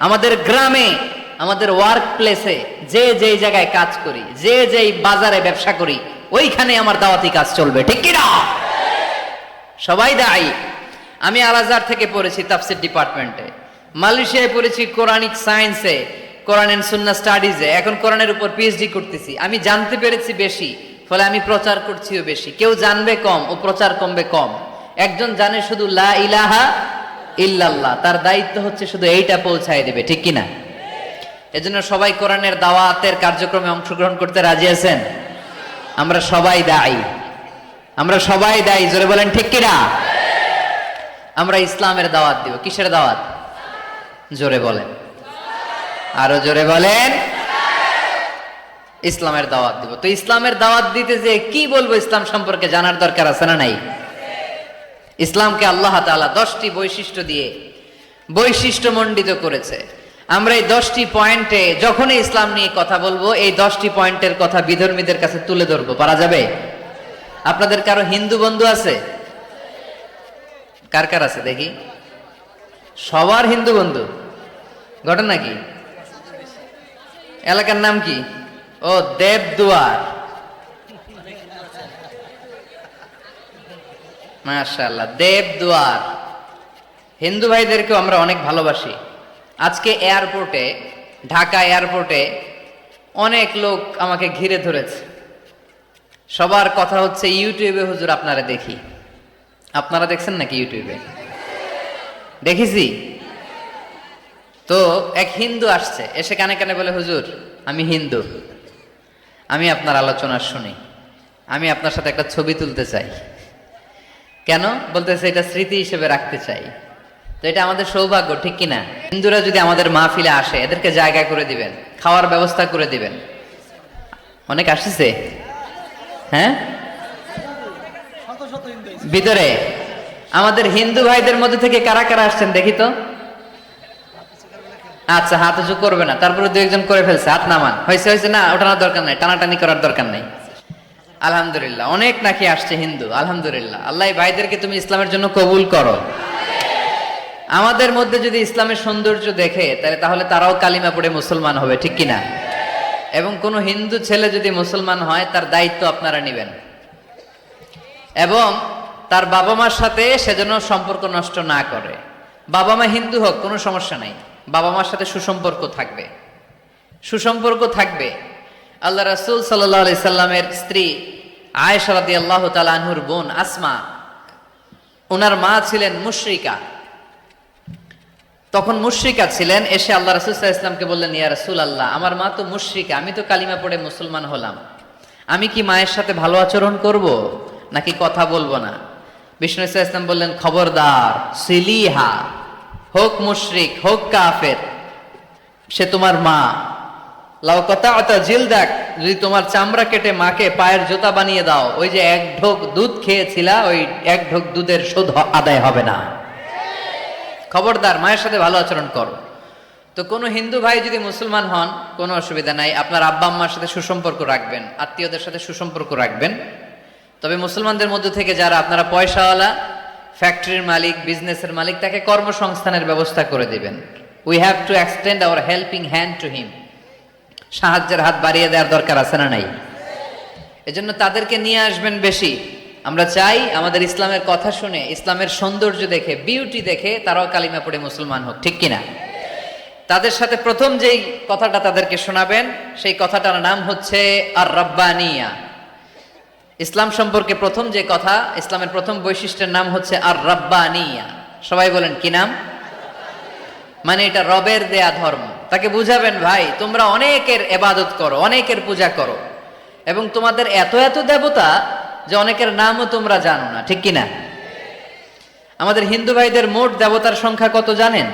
আমাদের গ্রামে, আমাদের ওয়ার্ক প্লেসে, যে যেই জায়গায় কাজ করি, যে যেই বাজারে ব্যবসা করি, ওইখানে আমার দাওয়াতি কাজ চলবে। ঠিক কিনা? সবাই দায়ী। আমি আল আজহার থেকে পড়েছি তাফসীর ডিপার্টমেন্টে, মালয়েশিয়ায় পড়েছি কোরআনিক সায়েন্সে, কোরআন এন্ড সুন্নাহ স্টাডিজে, এখন কোরআনের উপর পিএইচডি করতেছি। আমি জানতে পেরেছি বেশি, ফলে আমি প্রচার করছিও বেশি। কেউ জানবে কম, ও প্রচার কমবে কম। একজন জানে শুধু লা ইলাহা ইল্লাল্লাহ, তার দায়িত্ব হচ্ছে শুধু এইটা পৌঁছায় দেবে। ঠিক কিনা? এজন্য সবাই কোরআনের দাওয়াতের কার্যক্রমে অংশগ্রহণ করতে রাজি আছেন? আমরা সবাই দায়ী, আমরা সবাই দায়ী। জোরে বলেন ঠিক কিনা? আমরা ইসলামের দাওয়াত দিব। কিসের দাওয়াত? জোরে বলেন, আরো জোরে বলেন। ইসলামের দাওয়াত দিব। তো ইসলামের দাওয়াত দিতে যে কি বলবো ইসলাম সম্পর্কে জানার দরকার আছে না নাই? ইসলামকে আল্লাহ তাআলা 10টি বৈশিষ্ট্য দিয়ে বৈশিষ্ট্যমণ্ডিত করেছে। আমরা এই 10টি পয়েন্টে যখনই ইসলাম নিয়ে কথা বলবো, এই 10টি পয়েন্টের কথা বিধর্মীদের কাছে তুলে ধরবো। পারা যাবে? আপনাদের কারো হিন্দু বন্ধু আছে? কার কার আছে দেখি? সবার হিন্দু বন্ধু। ঘটনা কি? এলাকার নাম কি? ও দেবদুয়ার। মাশাআল্লাহ, দেবদুয়ার। হিন্দু ভাইদেরকেও আমরা অনেক ভালোবাসি। আজকে এয়ারপোর্টে, ঢাকা এয়ারপোর্টে অনেক লোক আমাকে ঘিরে ধরেছে। সবার কথা হচ্ছে ইউটিউবে হুজুর আপনারা দেখি। আপনারা দেখছেন নাকি ইউটিউবে? দেখেছি তো। এক হিন্দু আসছে, এসে কানে কানে বলে, হুজুর আমি হিন্দু, আমি আপনার আলোচনা শুনি, আমি আপনার সাথে একটা ছবি তুলতে চাই। কেন বলতেছে? এটা স্মৃতি হিসেবে রাখতে চাই। তো এটা আমাদের সৌভাগ্য, ঠিক কিনা? হিন্দুরা যদি আমাদের মাহফিলে আসে, এদেরকে জায়গা করে দিবেন, খাওয়ার ব্যবস্থা করে দিবেন। অনেক আসছে, হ্যাঁ, ভিতরে। আমাদের হিন্দু ভাইদের মধ্যে থেকে কারা কারা আসছেন দেখি তো। আচ্ছা, হাত উঁচু করবে না, তারপরে দু একজন করে ফেলছে, হাত নামান। হয়েছে হয়েছে, না ওঠানোর দরকার নাই, টানাটানি করার দরকার নাই। আলহামদুলিল্লাহ, অনেক নাকি আসছে হিন্দু। আলহামদুলিল্লাহ, আল্লাহ ভাইদেরকে তুমি ইসলামের জন্য কবুল করো। আমাদের মধ্যে যদি ইসলামের সৌন্দর্য দেখে, তাহলে তারাও কালিমা পড়ে মুসলমান হবে, ঠিক কিনা? এবং কোন হিন্দু ছেলে যদি মুসলমান হয়, তার দায়িত্ব আপনারা নেবেন, এবং তার বাবা মার সাথে সেজন্য সম্পর্ক নষ্ট না করে। বাবা মা হিন্দু হোক, কোনো সমস্যা নাই, বাবা মার সাথে সুসম্পর্ক থাকবে, সুসম্পর্ক থাকবে। আল্লাহ রাসূল সাল্লাল্লাহু আলাইহি সাল্লামের স্ত্রী আয়েশা রাদিয়াল্লাহু তাআলা আনহুর বোন আসমা, ওনার মা ছিলেন মুশরিকা। তখন মুশরিকা ছিলেন, এসে আল্লাহ রাসূল সাল্লাল্লাহু আলাইহি সাল্লামকে বললেন, ইয়া রাসূলুল্লাহ, আমার মা তো মুশরিকা, আমি তো কালিমা পড়ে মুসলমান হলাম, আমি কি মায়ের সাথে ভালো আচরণ করব নাকি কথা বলবো না? বিষ্ণু সাল্লাল্লাহু আলাইহি সাল্লাম বললেন, খবরদার, সিলিহা, হোক মুশরিক হোক কাফের, সে তোমার মা। লাউ কাতা'তা জিলদাক, যদি তোমার চামড়া কেটে মাকে পায়ের জুতা বানিয়ে দাও, ওই যে এক ঢোক দুধ খেয়েছিলা, ওই এক ঢোক দুধের শোধ আদায় হবে না। খবরদার, মায়ের সাথে ভালো আচরণ করো। তো কোনো হিন্দু ভাই যদি মুসলমান হন, কোনো অসুবিধা নাই, আপনার আব্বা আম্মার সাথে সুসম্পর্ক রাখবেন, আত্মীয়দের সাথে সুসম্পর্ক রাখবেন। তবে মুসলমানদের মধ্যে থেকে যারা আপনারা পয়সাওয়ালা, ফ্যাক্টরির মালিক, বিজনেসের মালিক, তাকে কর্মসংস্থানের ব্যবস্থা করে দিবেন। We have to extend hour helping hand to him. সাহায্যের হাত বাড়িয়ে দেওয়ার দরকার আছে না নাই? এজন্য তাদেরকে নিয়ে আসবেন বেশি। আমরা চাই আমাদের ইসলামের কথা শুনে, ইসলামের সৌন্দর্য দেখে, বিউটি দেখে তারাও কালিমা পড়ে মুসলমান হোক, ঠিক কিনা? তাদের সাথে প্রথম যেই কথাটা তাদেরকে শোনাবেন, সেই কথাটার নাম হচ্ছে আর রাব্বানিয়া। ইসলাম সম্পর্কে প্রথম যে কথা, ইসলামের প্রথম বৈশিষ্ট্যের নাম হচ্ছে আর রাব্বানিয়া। সবাই বলেন কি নাম? মানে এটা রবের দেয়া ধর্ম। তাকে বুঝাবেন, ভাই তোমরা অনেকের ইবাদত করো, অনেকের পূজা করো, এবং তোমাদের এত এত দেবতা যে অনেকের নামও তোমরা জানো না, ঠিক কিনা? আমাদের হিন্দু ভাইদের মোট দেবতার সংখ্যা কত জানেন?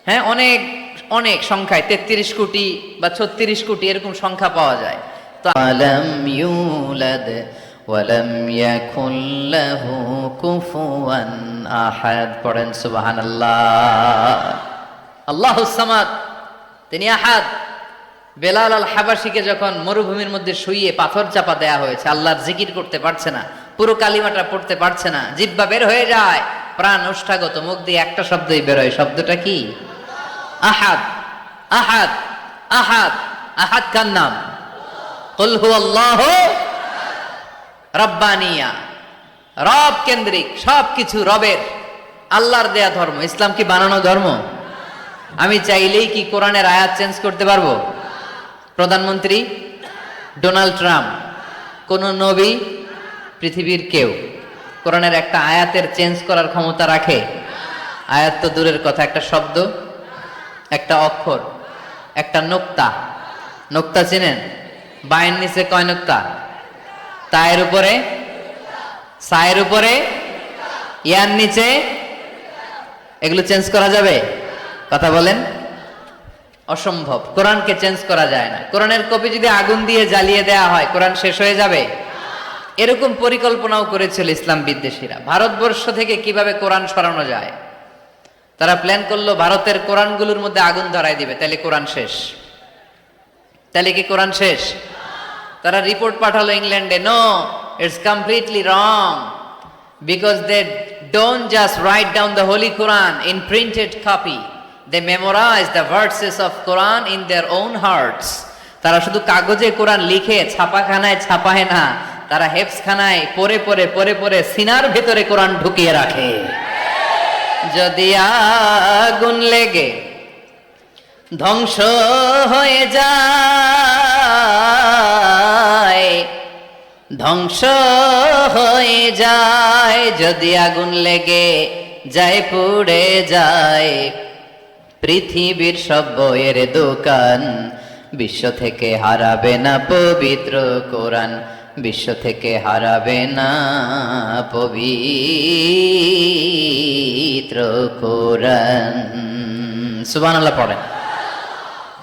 হ্যাঁ, অনেক অনেক সংখ্যায়, 33 কোটি বা 36 কোটি এরকম সংখ্যা পাওয়া যায়। তো আলাম ইউলাদ ওয়ালাম ইয়াকুল লাহু কুফুয়ান আহাদ। পড়েন সুবহানাল্লাহ। আল্লাহুস সামাদ, তিনি আহাদ। বেলাল আল হাবাসীকে যখন মরুভূমির মধ্যে শুইয়ে পাথর চাপা দেয়া হয়েছে, আল্লাহর জিকির করতে পারছে না, পুরো কালিমাটা পড়তে পারছে না, জিহ্বা বের হয়ে যায়, প্রাণ ওষ্ঠাগত, মুখ দিয়ে একটা শব্দই বের হয়। শব্দটা কি? আহাদ। আহাদ, আহাদ, আহাদ কার নাম? কুল হুয়াল্লাহু রাব্বানিয়া। রব কেন্দ্রিক, সবকিছু রবের, আল্লাহর দেয়া ধর্ম। ইসলাম কি বানানো ধর্ম? আমি চাইলেই কি কোরআনের আয়াত চেঞ্জ করতে পারবো? প্রধানমন্ত্রী ডোনাল্ড ট্রাম্প, কোন নবী, পৃথিবীর কেউ কোরআনের একটা আয়াতের চেঞ্জ করার ক্ষমতা রাখে? আয়াত তো দূরের কথা, একটা শব্দ, একটা অক্ষর, একটা নোক্তা। নোক্তা চিনেন? বায়ের নিচে কয় নোক্তা? তায়ের উপরে, সায়ের উপরে, ইয়ার নিচে। এগুলো চেঞ্জ করা যাবে? কথা বলেন। অসম্ভব। কোরআনকে চেঞ্জ করা যায় না। কোরআনের কপি যদি আগুন দিয়ে জ্বালিয়ে দেয়া হয়, কোরআন শেষ হয়ে যাবে? এরকম পরিকল্পনাও করেছিল ইসলাম বিদ্বেষীরা, ভারতবর্ষ থেকে কিভাবে কোরআন সরানো যায়। তারা প্ল্যান করলো ভারতের কোরআনগুলোর মধ্যে আগুন ধরাই দিবে, তাহলে কোরআন শেষ। তাহলে কি কোরআন শেষ? তারা রিপোর্ট পাঠালো ইংল্যান্ডে, no, it's completely wrong, because they don't just write down the holy Quran in printed copy, they memorize the verses of Quran in their own hearts. তারা শুধু কাগজে কোরআন লিখে ছাপাখানায় ছাপায় না, তারা হেফজখানায় পড়ে পড়ে পড়ে পড়ে সিনার ভেতরে কোরআন ঢুকিয়ে রাখে। যদি আগুন লেগে ধ্বংস হয়ে যায়, ধ্বংস হয়ে যায়, যদি আগুন লেগে যায় পুড়ে যায় পৃথিবীর সব বইয়ের দোকান, বিশ্ব থেকে হারাবে না পবিত্র কোরআন, বিশ্ব থেকে হারাবে না পবিত্র কোরআন। সুবহানাল্লাহ পড়েন।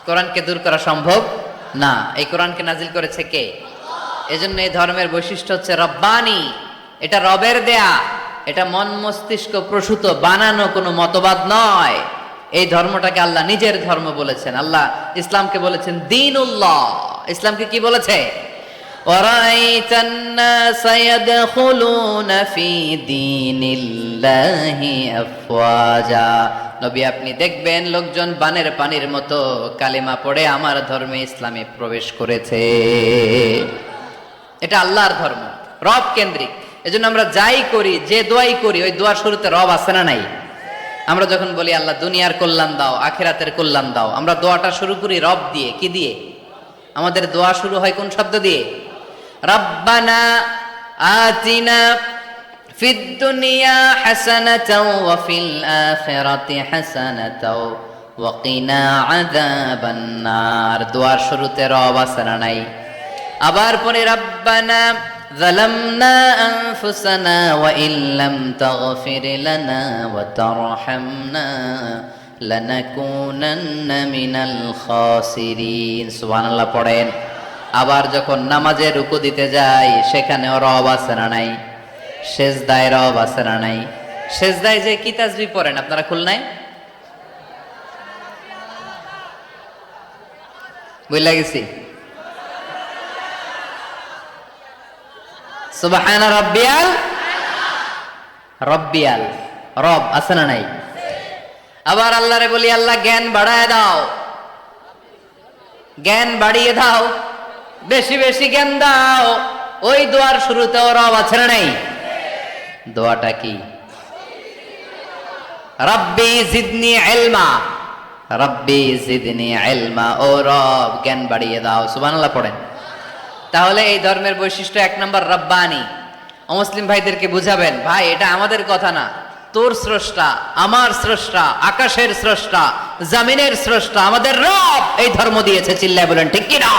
কোরআনকে দূর করা সম্ভব না। এই কোরআনকে নাজিল করেছে কে? এজন্য এই ধর্মের বৈশিষ্ট্য হচ্ছে রব্বানি। এটা রবের দেয়া, এটা মন মস্তিষ্ক প্রসূত বানানো কোনো মতবাদ নয়। এই ধর্মটাকে আল্লাহ নিজের ধর্ম বলেছেন। আল্লাহ ইসলামকে বলেছেন দীনুল্লাহ। ইসলামকে কি বলেছে? ওয়ারাইতান নাসা ইয়াদখুলুনা ফি দীনিল্লাহি আফওয়াজা। নবী আপনি দেখবেন লোকজন বানের পানির মতো কালিমা পড়ে আমার ধর্মে ইসলামে প্রবেশ করেছে। এটা আল্লাহর ধর্ম, রব কেন্দ্রিক। এজন্য আমরা যাই করি, যে দোয়াই করি, ওই দোয়ার শুরুতে রব আছে না নাই? আমরা যখন বলি আল্লাহ দুনিয়ার কল্যাণ দাও, আখিরাতের কল্যাণ দাও, আমরা দোয়াটা শুরু করি রব দিয়ে। কি দিয়ে? আমাদের দোয়া শুরু হয় কোন শব্দ দিয়ে? রব্বানা আতিনা ফিদ দুনিয়া হাসানাতাও ওয়া ফিল আখিরাতি হাসানাতাও ওয়া কিনা আযাবান নার। দোয়ার শুরুতে রব আছে না নাই? আবার পরে রব্বানা ظلمنا أنفسنا وإن لم تغفر لنا وترحمنا لنكونن من الخاسرين। সুবহানাল্লাহ পড়েন। আবার যখন নামাজে রুকু দিতে যাই সেখানেও রব আছে না নাই? সেজদায় রব আছে না নাই? সেজদায় যে কি তাসবিহ পড়েন আপনারা খুলনায়? বুঝলা গেছি? সুবহানা রাব্বিয়াল, রব্বিয়াল, রব আছে না নাই? আবার আল্লাহরে বলি আল্লাহ জ্ঞান বাড়ায় দাও, জ্ঞান বাড়িয়ে দাও, বেশি বেশি জ্ঞান দাও। ওই দোয়ার শুরুতেও রব আছে না নাই? দোয়াটা কি? রাব্বি জিদনি ইলমা, রাব্বি জিদনি ইলমা। ও রব জ্ঞান বাড়িয়ে দাও। সুবহানাল্লাহ পড়েন। তাহলে এই ধর্মের বৈশিষ্ট্য এক নম্বর রব্বানি। অমুসলিম ভাইদেরকে বুঝাবেন, ভাই এটা আমাদের কথা না, তোর স্রষ্টা, আমার স্রষ্টা, আকাশের স্রষ্টা, জমিনের স্রষ্টা, আমাদের রব এই ধর্ম দিয়েছে। চিল্লায় বলেন ঠিক কি না?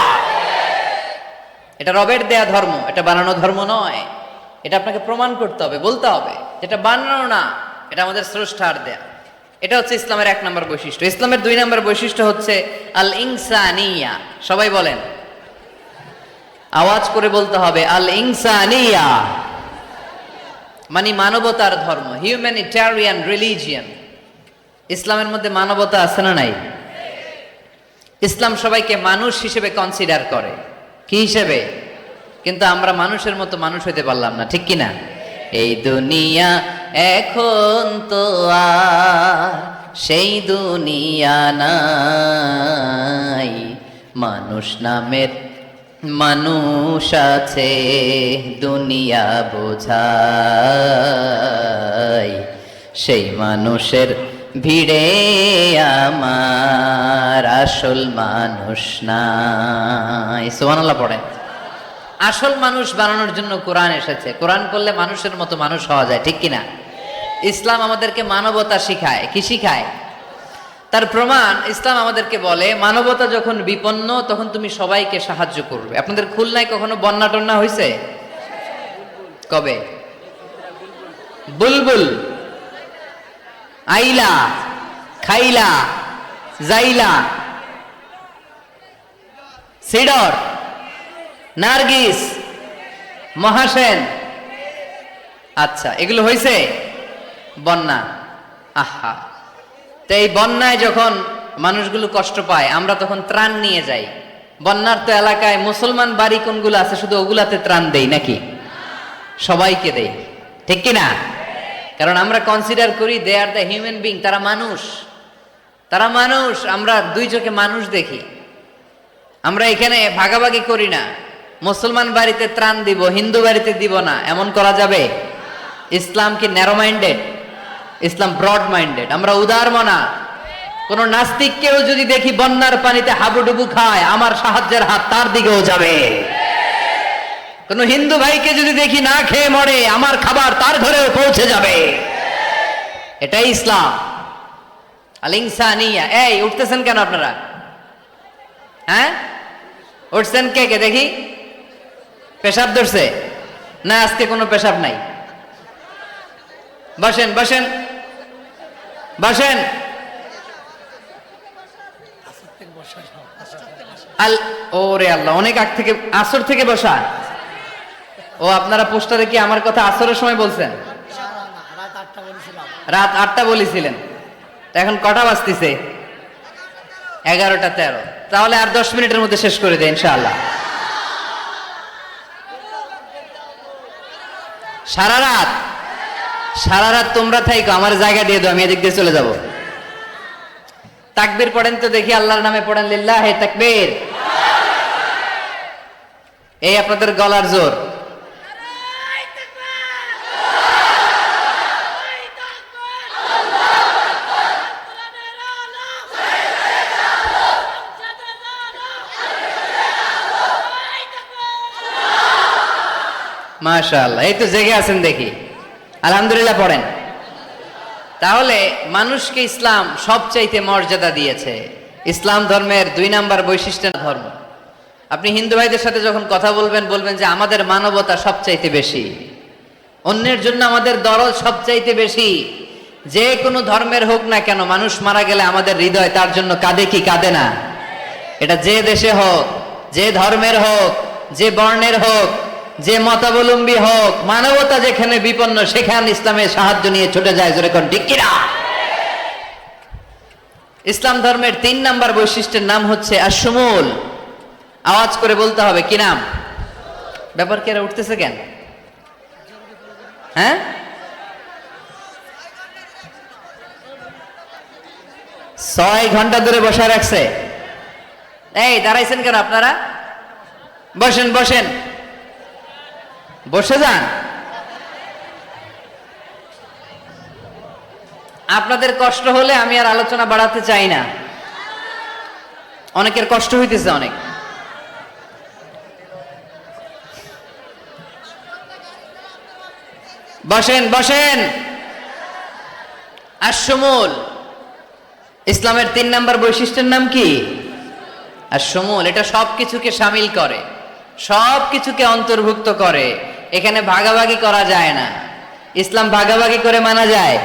এটা রবের দেয়া ধর্ম, এটা বানানো ধর্ম নয়। এটা আপনাকে প্রমাণ করতে হবে, বলতে হবে যেটা বানানো না, এটা আমাদের স্রষ্টার দেয়া। এটা হচ্ছে ইসলামের এক নম্বর বৈশিষ্ট্য। ইসলামের দুই নম্বর বৈশিষ্ট্য হচ্ছে আল ইনসানিয়া। সবাই বলেন, আওয়াজ করে বলতে হবে আল ইনসানিয়া, মানে মানবতার ধর্ম, হিউম্যানিটেরিয়ান রিলিজিয়ন। ইসলামের মধ্যে মানবতা আছে না নাই? ইসলাম সবাইকে মানুষ হিসেবে কনসিডার করে। কি হিসেবে? কিন্তু আমরা মানুষের মতো মানুষ হইতে পারলাম না, ঠিক কিনা? এই দুনিয়া এখন তো আর সেই দুনিয়া নাই, মানুষ নামের মানুষ আছে দুনিয়া বোঝাই, সেই মানুষের ভিড়ে আমার আসল মানুষ নাই। সুবহানাল্লাহ পড়েন। আসল মানুষ বানানোর জন্য কোরআন এসেছে। কোরআন পড়লে মানুষের মতো মানুষ হওয়া যায়, ঠিক কিনা? ইসলাম আমাদেরকে মানবতা শিখায়। কি শিখায়? তার প্রমাণ ইসলাম আমাদেরকে বলে মানবতা যখন বিপন্ন তখন তুমি সবাইকে সাহায্য করবে। আপনাদের খুলনায় কখনো বন্যা টন্যা হয়েছে? কবে? বুলবুল, আইলা, খাইলা, জাইলা, সিডর, নার্গিস, মহাসেন, আচ্ছা এগুলো হয়েছে বন্যা। আহা, তো এই বন্যায় যখন মানুষগুলো কষ্ট পায় আমরা তখন ত্রাণ নিয়ে যাই। বন্যার তো এলাকায় মুসলমান বাড়ি কোনগুলো আছে শুধু ওগুলাতে ত্রাণ দেই নাকি? সবাইকে দেই, ঠিক কিনা? কারণ আমরা কনসিডার করি দে আর দ্য হিউম্যান বিং, তারা মানুষ, তারা মানুষ। আমরা দুই চোখে মানুষ দেখি। আমরা এখানে ভাগাভাগি করি না। মুসলমান বাড়িতে ত্রাণ দিব, হিন্দু বাড়িতে দিব না, এমন করা যাবে? ইসলাম কি ন্যারো মাইন্ডেড? ইসলাম ব্রড মাইন্ডেড। আমরা উদার মনা। কোন নাস্তিককেও যদি দেখি বন্যার পানিতে হাবুডুবু খায়, আমার সাহায্যের হাত তার দিকেও যাবে। কোন হিন্দু ভাইকে যদি দেখি না খেয়ে মরে, আমার খাবার তার ঘরেও পৌঁছে যাবে। এটাই ইসলাম। আল ইনসানিয়া। এই উঠতেছেন কেন আপনারা? হ্যাঁ, উঠছেন কে কে দেখি? পেশাব ধরছে না? আজকে কোনো পেশাব নাই। বসেন বসেন বসেন। ওরে আল্লাহ, অনেক আগ থেকে, আসর থেকে বসা। ও আপনারা পোস্টারে কি আমার কথা আসরের সময় বলছেন? রাত 8টা বলেছিলেন। এখন কটা বাজতেছে? 11টা 13। তাহলে আর 10 মিনিটের মধ্যে শেষ করে দেয় ইনশাআল্লাহ। সারা রাত তোমরা থাইকো, আমার জায়গা দিয়ে দাও, আমি এদিক দিয়ে চলে যাব। তাকবীর পড়েন তো দেখি, আল্লাহর নামে পড়েন, লিল্লাহে তাকবীর। এই আপনাদের গলার জোর। মাশাআল্লাহ, এই তো জেগে আছেন দেখি, আলহামদুলিল্লাহ পড়েন। তাহলে মানুষকে ইসলাম সবচাইতে মর্যাদা দিয়েছে। ইসলাম ধর্মের 2 নাম্বার বৈশিষ্ট্য ধর্ম। আপনি হিন্দু ভাইদের সাথে যখন কথা বলবেন, বলবেন যে আমাদের মানবতা সবচাইতে বেশি, অন্যের জন্য আমাদের দরদ সবচাইতে বেশি। যে কোনো ধর্মের হোক না কেন, মানুষ মারা গেলে আমাদের হৃদয় তার জন্য কাঁদে কি কাঁদে না? এটা যে দেশে হোক, যে ধর্মের হোক, যে বর্ণের হোক, যে মতাবলম্বী হোক, মানবতা যেখানে বিপন্ন সেখানে ইসলামের সাহায্য নিয়ে ছুটে যায়। জোরে কোন ঠিক কিনা? ইসলাম ধর্মের 3 নাম্বার বৈশিষ্ট্যের নাম হচ্ছে আশ-শুমুল। আওয়াজ করে বলতে হবে, কি নাম? ব্যাপার কি? উঠতেছে কেন? হ্যাঁ, 6 ঘন্টা ধরে বসে রাখছে। এই দাঁড়াইছেন কেন আপনারা? বসেন বসেন, বসে যান। আপনাদের কষ্ট হলে আমি আর আলোচনা বাড়াতে চাই না। অনেকের কষ্ট হইতেছে অনেক। বসেন বসেন। আশ-শুমুল। ইসলামের 3 নাম্বার বৈশিষ্ট্যের নাম কি? আশ-শুমুল। এটা সবকিছুকে শামিল করে, সবকিছুকে অন্তর্ভুক্ত করে। এখানে ভাগাভাগি করা যায় না। ইসলাম ভাগাভাগি করে মানা যায়?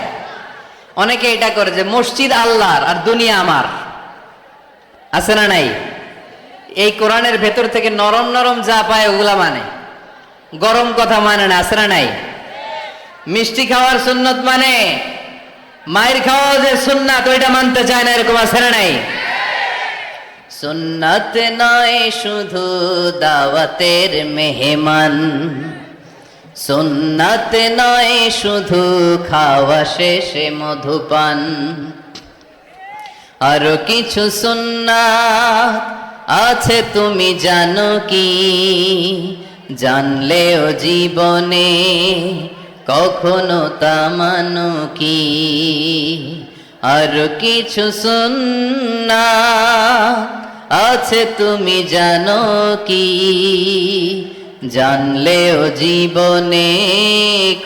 অনেকে এটা করে যে মসজিদ আল্লাহর আর দুনিয়া আমার। আছে না নাই? এই কোরআনের ভেতর থেকে নরম নরম যা পায় ওগুলা মানে, গরম কথা মানে না। আছে না নাই? মিষ্টি খাওয়ার সুন্নত মানে, মায়ের খাওয়া যে সুন্নাত ওইটা মানতে চায় না, এরকম আছে না নাই? সুন্নাত নয় শুধু দাওয়াতের মেহমান, সুন্নাত নয় শুধু খাওয়া শেষে মধুপান, আরো কিছু সুন্নাত আছে তুমি জানো কি? জানলেও জীবনে কখনো তা মানো কি? আরো কিছু সুন্নাত আছে তুমি জানো কি? জানলেও জীবনে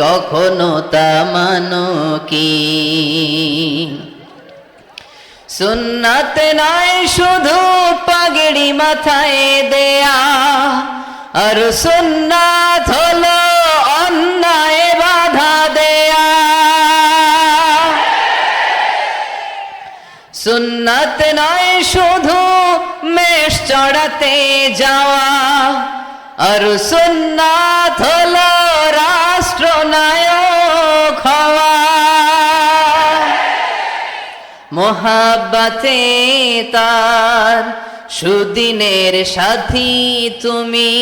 কখনো তা মানো কি? সুন্নাত নয় শুধু পাগড়ি মাথায় দেয়া, আর সুন্নাত হলো অন্যায় বাধা দেয়া। সুন্নাত নয় শুধু মেষ চড়াতে যাওয়া, আর সুন্নাত হলো রাষ্ট্রনায়ক হওয়া। মোহাব্বতে তার সুদিনের সাথী তুমি,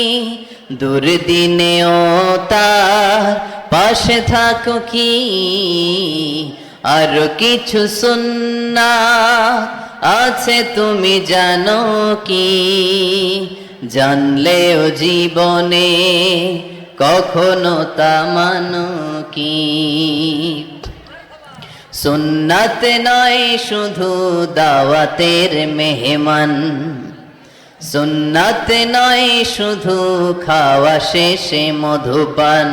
দুর্দিনেও তার পাশে থাকো কি? আর কিছু সুন্নাত আছে তুমি জানো কি? জানলেও জীবনে কখনো তা মানো কি। সুন্নাত নয় শুধু দাওয়াতের মেহমান, সুন্নাত নয় শুধু খাওয়া শেষে মধুপান,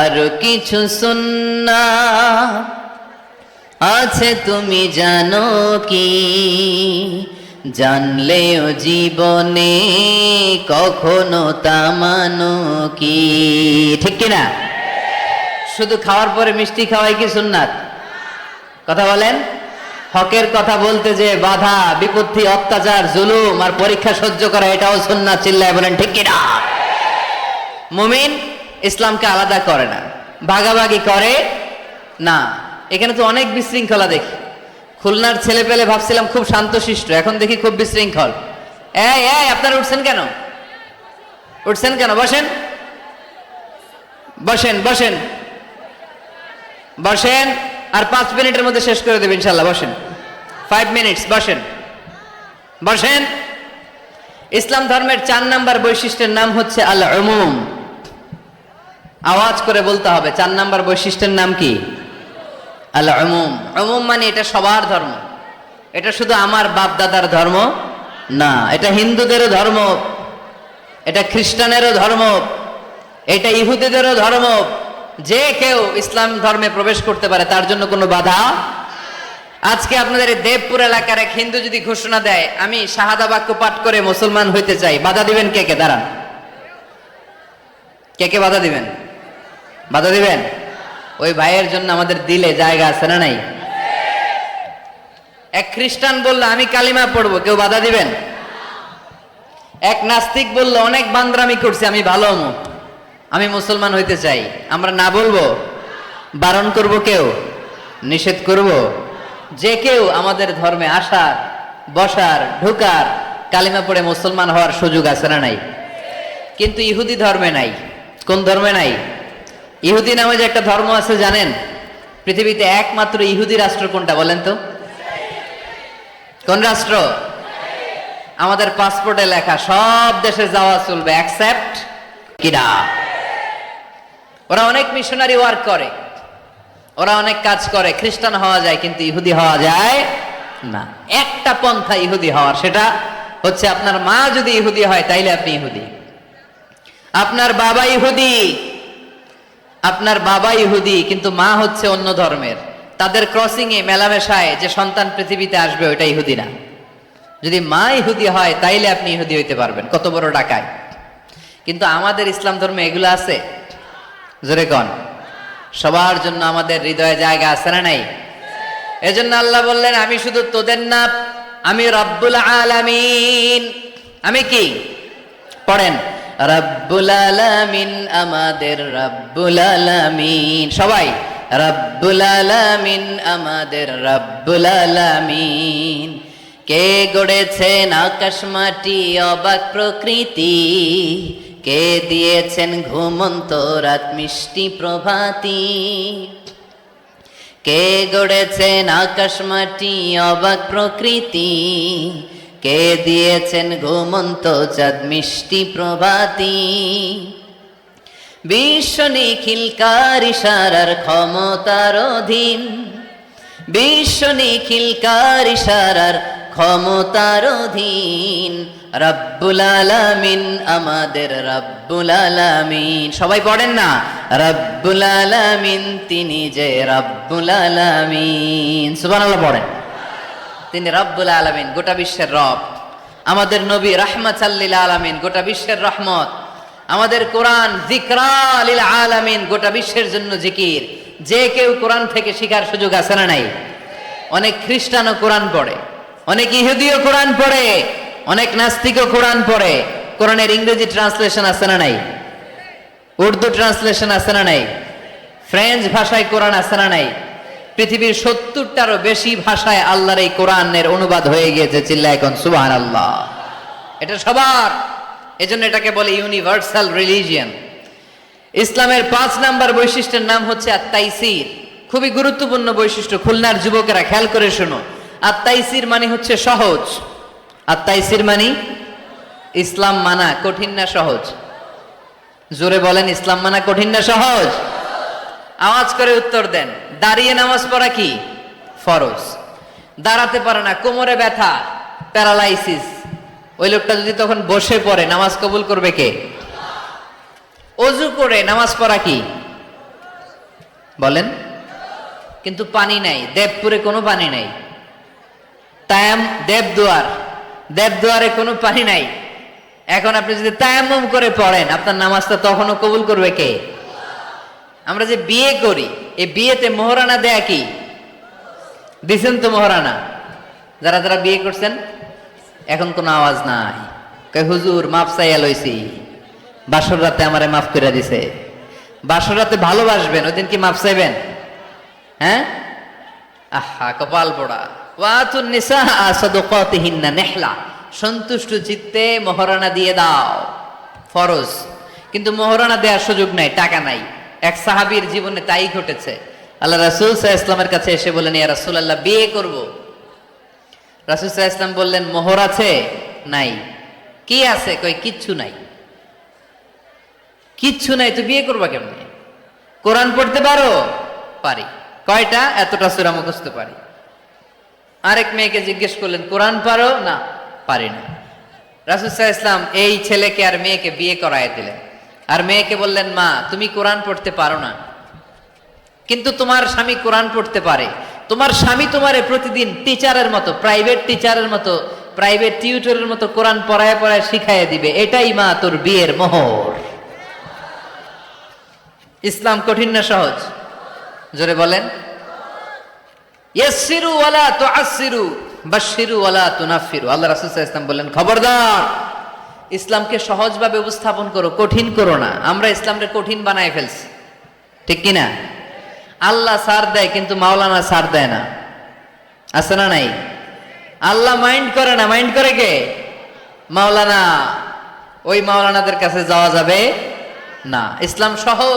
আর কিছু সুন্নাত আছে তুমি জানো কি। জানলেও জীবনে কখনো তা মানো কি। ঠিক কিনা? শুধু খাওয়ার পরে মিষ্টি খাওয়াই কি সুন্নাত? কথা বলেন। হকের কথা বলতে যে বাধা বিপত্তি অত্যাচার জুলুম আর পরীক্ষা সহ্য করা এটাও সুন্নাত। চিল্লায় বলেন ঠিক কিনা? মুমিন ইসলামকে আলাদা করে না, ভাগাভাগি করে না। এখানে তো অনেক বিশৃঙ্খলা দেখি। খুলনার ছেলে পেলে ভাবছিলাম খুব শান্তশিষ্ট, এখন দেখি খুব বিশৃঙ্খল। এই এই আপনারা উঠছেন কেন? উঠছেন কেন? বসেন বসেন বসেন বসেন। আর 5 মিনিটের মধ্যে শেষ করে দেবেন ইনশাল্লাহ। বসেন, 5 মিনিটস। বসেন বসেন। ইসলাম ধর্মের 4 নাম্বার বৈশিষ্ট্যের নাম হচ্ছে আল উমুম। আওয়াজ করে বলতে হবে, 4 নাম্বার বৈশিষ্ট্যের নাম কি? আল উমুম। উমুম মানে এটা সবার ধর্ম। এটা শুধু আমার বাপ দাদার ধর্ম না, এটা হিন্দুদেরও ধর্ম, এটা খ্রিস্টানেরও ধর্ম, এটা ইহুদিদেরও ধর্ম। যে কেউ ইসলাম ধর্মে প্রবেশ করতে পারে, তার জন্য কোনো বাধা। আজকে আপনাদের এই দেবপুর এলাকার এক হিন্দু যদি ঘোষণা দেয় আমি শাহাদা বাক্য পাঠ করে মুসলমান হইতে চাই, বাধা দিবেন কে কে? দাঁড়ান, কে কে বাধা দিবেন? বাধা দিবেন? ওই ভাইয়ের জন্য আমাদের দিলে জায়গা আছে না নাই? এক খ্রিস্টান বললো আমি কালিমা পড়বো, কেউ বাধা দিবেন? এক নাস্তিক বললো অনেক বান্দরামি করছে, আমি ভালো হমু, আমি মুসলমান হইতে চাই, আমরা না বলবো? বারণ করব কেউ? নিষেধ করব? যে কেউ আমাদের ধর্মে আসার, বসার, ঢোকার, কালিমা পড়ে মুসলমান হওয়ার সুযোগ আছে না নাই? কিন্তু ইহুদি ধর্মে নাই। কোন ধর্মে নাই? ইহুদি নামে যে একটা ধর্ম আছে জানেন? পৃথিবীতে একমাত্র ইহুদি রাষ্ট্র কোনটা বলেন তো? কোন রাষ্ট্র? আমাদের পাসপোর্টে লেখা সব দেশে যাওয়া চলবে অ্যাকসেপ্ট কিনা। ওরা অনেক মিশনারি ওয়ার্ক করে, ওরা অনেক কাজ করে, খ্রিস্টান হওয়া যায় কিন্তু ইহুদি হওয়া যায় না। একটা পন্থা ইহুদি হওয়ার, সেটা হচ্ছে আপনার মা যদি ইহুদি হয় তাইলে আপনি ইহুদি। আপনার বাবা ইহুদি, আপনার বাবা ইহুদি কিন্তু মা হচ্ছে অন্য ধর্মের, তাদের ক্রসিং এ মেলামেশায় যে সন্তান পৃথিবীতে আসবে ওইটা ইহুদি না। যদি মা ইহুদি হয় তাইলে আপনি ইহুদি হইতে পারবেন। কত বড় ডাকায়! কিন্তু আমাদের ইসলাম ধর্মে এগুলো আছে? জোরে কন। সবার জন্য আমাদের হৃদয়ে জায়গা আছে না নাই? এজন্য আল্লাহ বললেন আমি শুধু তোদের না, আমি রব্বুল আলামিন। আমি কি? পড়েন, রব্বুল আলামিন, আমাদের রব্বুল আলামিন। সবাই রব্বুল আলামিন, আমাদের রব্বুল আলামিন। কে গড়েছেন আকাশ মাটি অবাক প্রকৃতি, কে দিয়েছেন ঘুমন্ত রাত মিষ্টি প্রভাতি। কে গড়েছেন আকাশ মাটি অবাক প্রকৃতি, কে দিয়েছেন ঘুমন্ত চাঁদ মিষ্টি প্রভাতি। বিশ্ব নিখিলকার ইশারার ক্ষমতার অধীন, বিশ্ব নিখিলকার ইশারার ক্ষমতার অধীন। রব্বুল আলামিন, আমাদের রব্বুল আলামিন। সবাই পড়েন না, রব্বুল আলামিন, তিনি যে রব্বুল আলামিন। সুবহানাল্লাহ পড়েন। তিনি রব্বুল আলামিন, গোটা বিশ্বের রব। আমাদের নবী রাহমাতাল লিল আলামিন, গোটা বিশ্বের রহমত। আমাদের কোরআন যিকরা লিল আলামিন, গোটা বিশ্বের জন্য জিকির। যে কেউ কোরআন থেকে শিখার সুযোগ আছে না নাই? অনেক খ্রিস্টানও কোরআন পড়ে, অনেক ইহুদিও কোরআন পড়ে, অনেক নাস্তিকও কোরআন পড়ে। কোরআনের ইংরেজি ট্রান্সলেশন আছে না নাই? উর্দু ট্রান্সলেশন আছে না নাই? ফ্রেঞ্চ ভাষায় কোরআন আছে না নাই? পৃথিবীর 70টারও বেশি ভাষায় আল্লাহর এই কোরআনের অনুবাদ হয়ে গিয়েছে। চিল্লায় এখন সুবহানাল্লাহ। এটা সবার, এজন্য এটাকে বলে ইউনিভার্সাল রিলিজিয়ন। ইসলামের 5 নাম্বার বৈশিষ্ট্যের নাম হচ্ছে আত-তাইসির। খুবই গুরুত্বপূর্ণ বৈশিষ্ট্য, খুলনার যুবকেরা খেয়াল করে শোনো। আত-তাইসির মানে হচ্ছে সহজ। আত-তাইসির মানে ইসলাম মানা কঠিন না সহজ? জোরে বলেন, ইসলাম মানা কঠিন না সহজ? আওয়াজ করে উত্তর দেন। দাঁড়িয়ে নামাজ পড়া কি ফরজ? দাঁড়াতে পারে না, কোমরে ব্যথা, প্যারালাইসিস, ওই লোকটা যদি তখন বসে পড়ে নামাজ কবুল করবে কে? অজু করে নামাজ পড়া কি বলেন? কিন্তু পানি নাই, দেবপুরে কোনো পানি নাই। দেবদুয়ারে কোনো পানি নাই। এখন আপনি যদি তায়াম্মুম করে পড়েন আপনার নামাজটা তখনও কবুল করবে কে? আমরা যে বিয়ে করি, এই বিয়েতে মোহরানা দেয়া কি? দিছেন তো মোহরানা? যারা যারা বিয়ে করছেন এখন কোনো আওয়াজ নাই। কই হুজুর মাফ চাইয়া লইছি, বাসর রাতে আমারে মাফ করে দিছে। বাসর রাতে ভালোবাসবেন, ওই দিন কি মাফ চাইবেন? হ্যাঁ, আহা কপাল পোড়া। ওয়াতুন নিসা সাদকাতিহিন্না নিহলা, সন্তুষ্ট চিত্তে মোহরানা দিয়ে দাও, ফরজ। কিন্তু মোহরানা দেওয়ার সুযোগ নাই, টাকা নাই। এক সাহাবীর জীবনে তাই ঘটেছে। আল্লাহ রাসূল সাল্লাল্লাহু আলাইহি ওয়াসাল্লামের কাছে এসে বললেন, ইয়া রাসূলুল্লাহ বিয়ে করব। রাসূল সাল্লাল্লাহু আলাইহি ওয়াসাল্লাম বললেন, মোহর আছে? নাই। কি আছে? কই কিচ্ছু নাই। কিচ্ছু নাই তো বিয়ে করবা কেমনে? কোরআন পড়তে পারো? পারি। কয়টা? এতটা সূরা মুখস্থ পারি। আরেক মেয়েকে জিজ্ঞেস করলেন, কোরআন পারো? না, পারি না। রাসূল সাল্লাল্লাহু আলাইহি ওয়াসাল্লাম এই ছেলেকে আর মেয়েকে বিয়ে করায় দিলেন। আর মেয়েকে বললেন, মা তুমি কোরআন পড়তে পারো না, কিন্তু তোমার স্বামী কোরআন পড়তে পারে। তোমার স্বামী তোমারে প্রতিদিন টিচারের মতো, প্রাইভেট টিচারের মতো, প্রাইভেট টিউটরের মতো কোরআন পড়ায় পড়ায় শিখাইয়া দিবে। এটাই মা তোর বিয়ের মোহর। ইসলাম কঠিন না সহজ? জোরে বলেন। ইয়াসসিরু ওয়ালা তুআসসিরু বাশশিরু ওয়ালা তুনাফফিরু। আল্লাহ রাসূল সাল্লাল্লাহু আলাইহি ওয়াসাল্লাম বললেন, খবরদার ইসলামকে সহজভাবে উপস্থাপন করো, কঠিন করো না। আমরা ইসলামকে কঠিন বানায় ফেলছি, ঠিক কি না? আল্লাহ ছাড় দেয় কিন্তু মাওলানা ছাড় দেয় না, আছে না নাই? আল্লাহ মাইন্ড করে না, মাইন্ড করে কে? মাওলানা। ওই মাওলানাদের কাছে যাওয়া যাবে না। ইসলাম সহজ।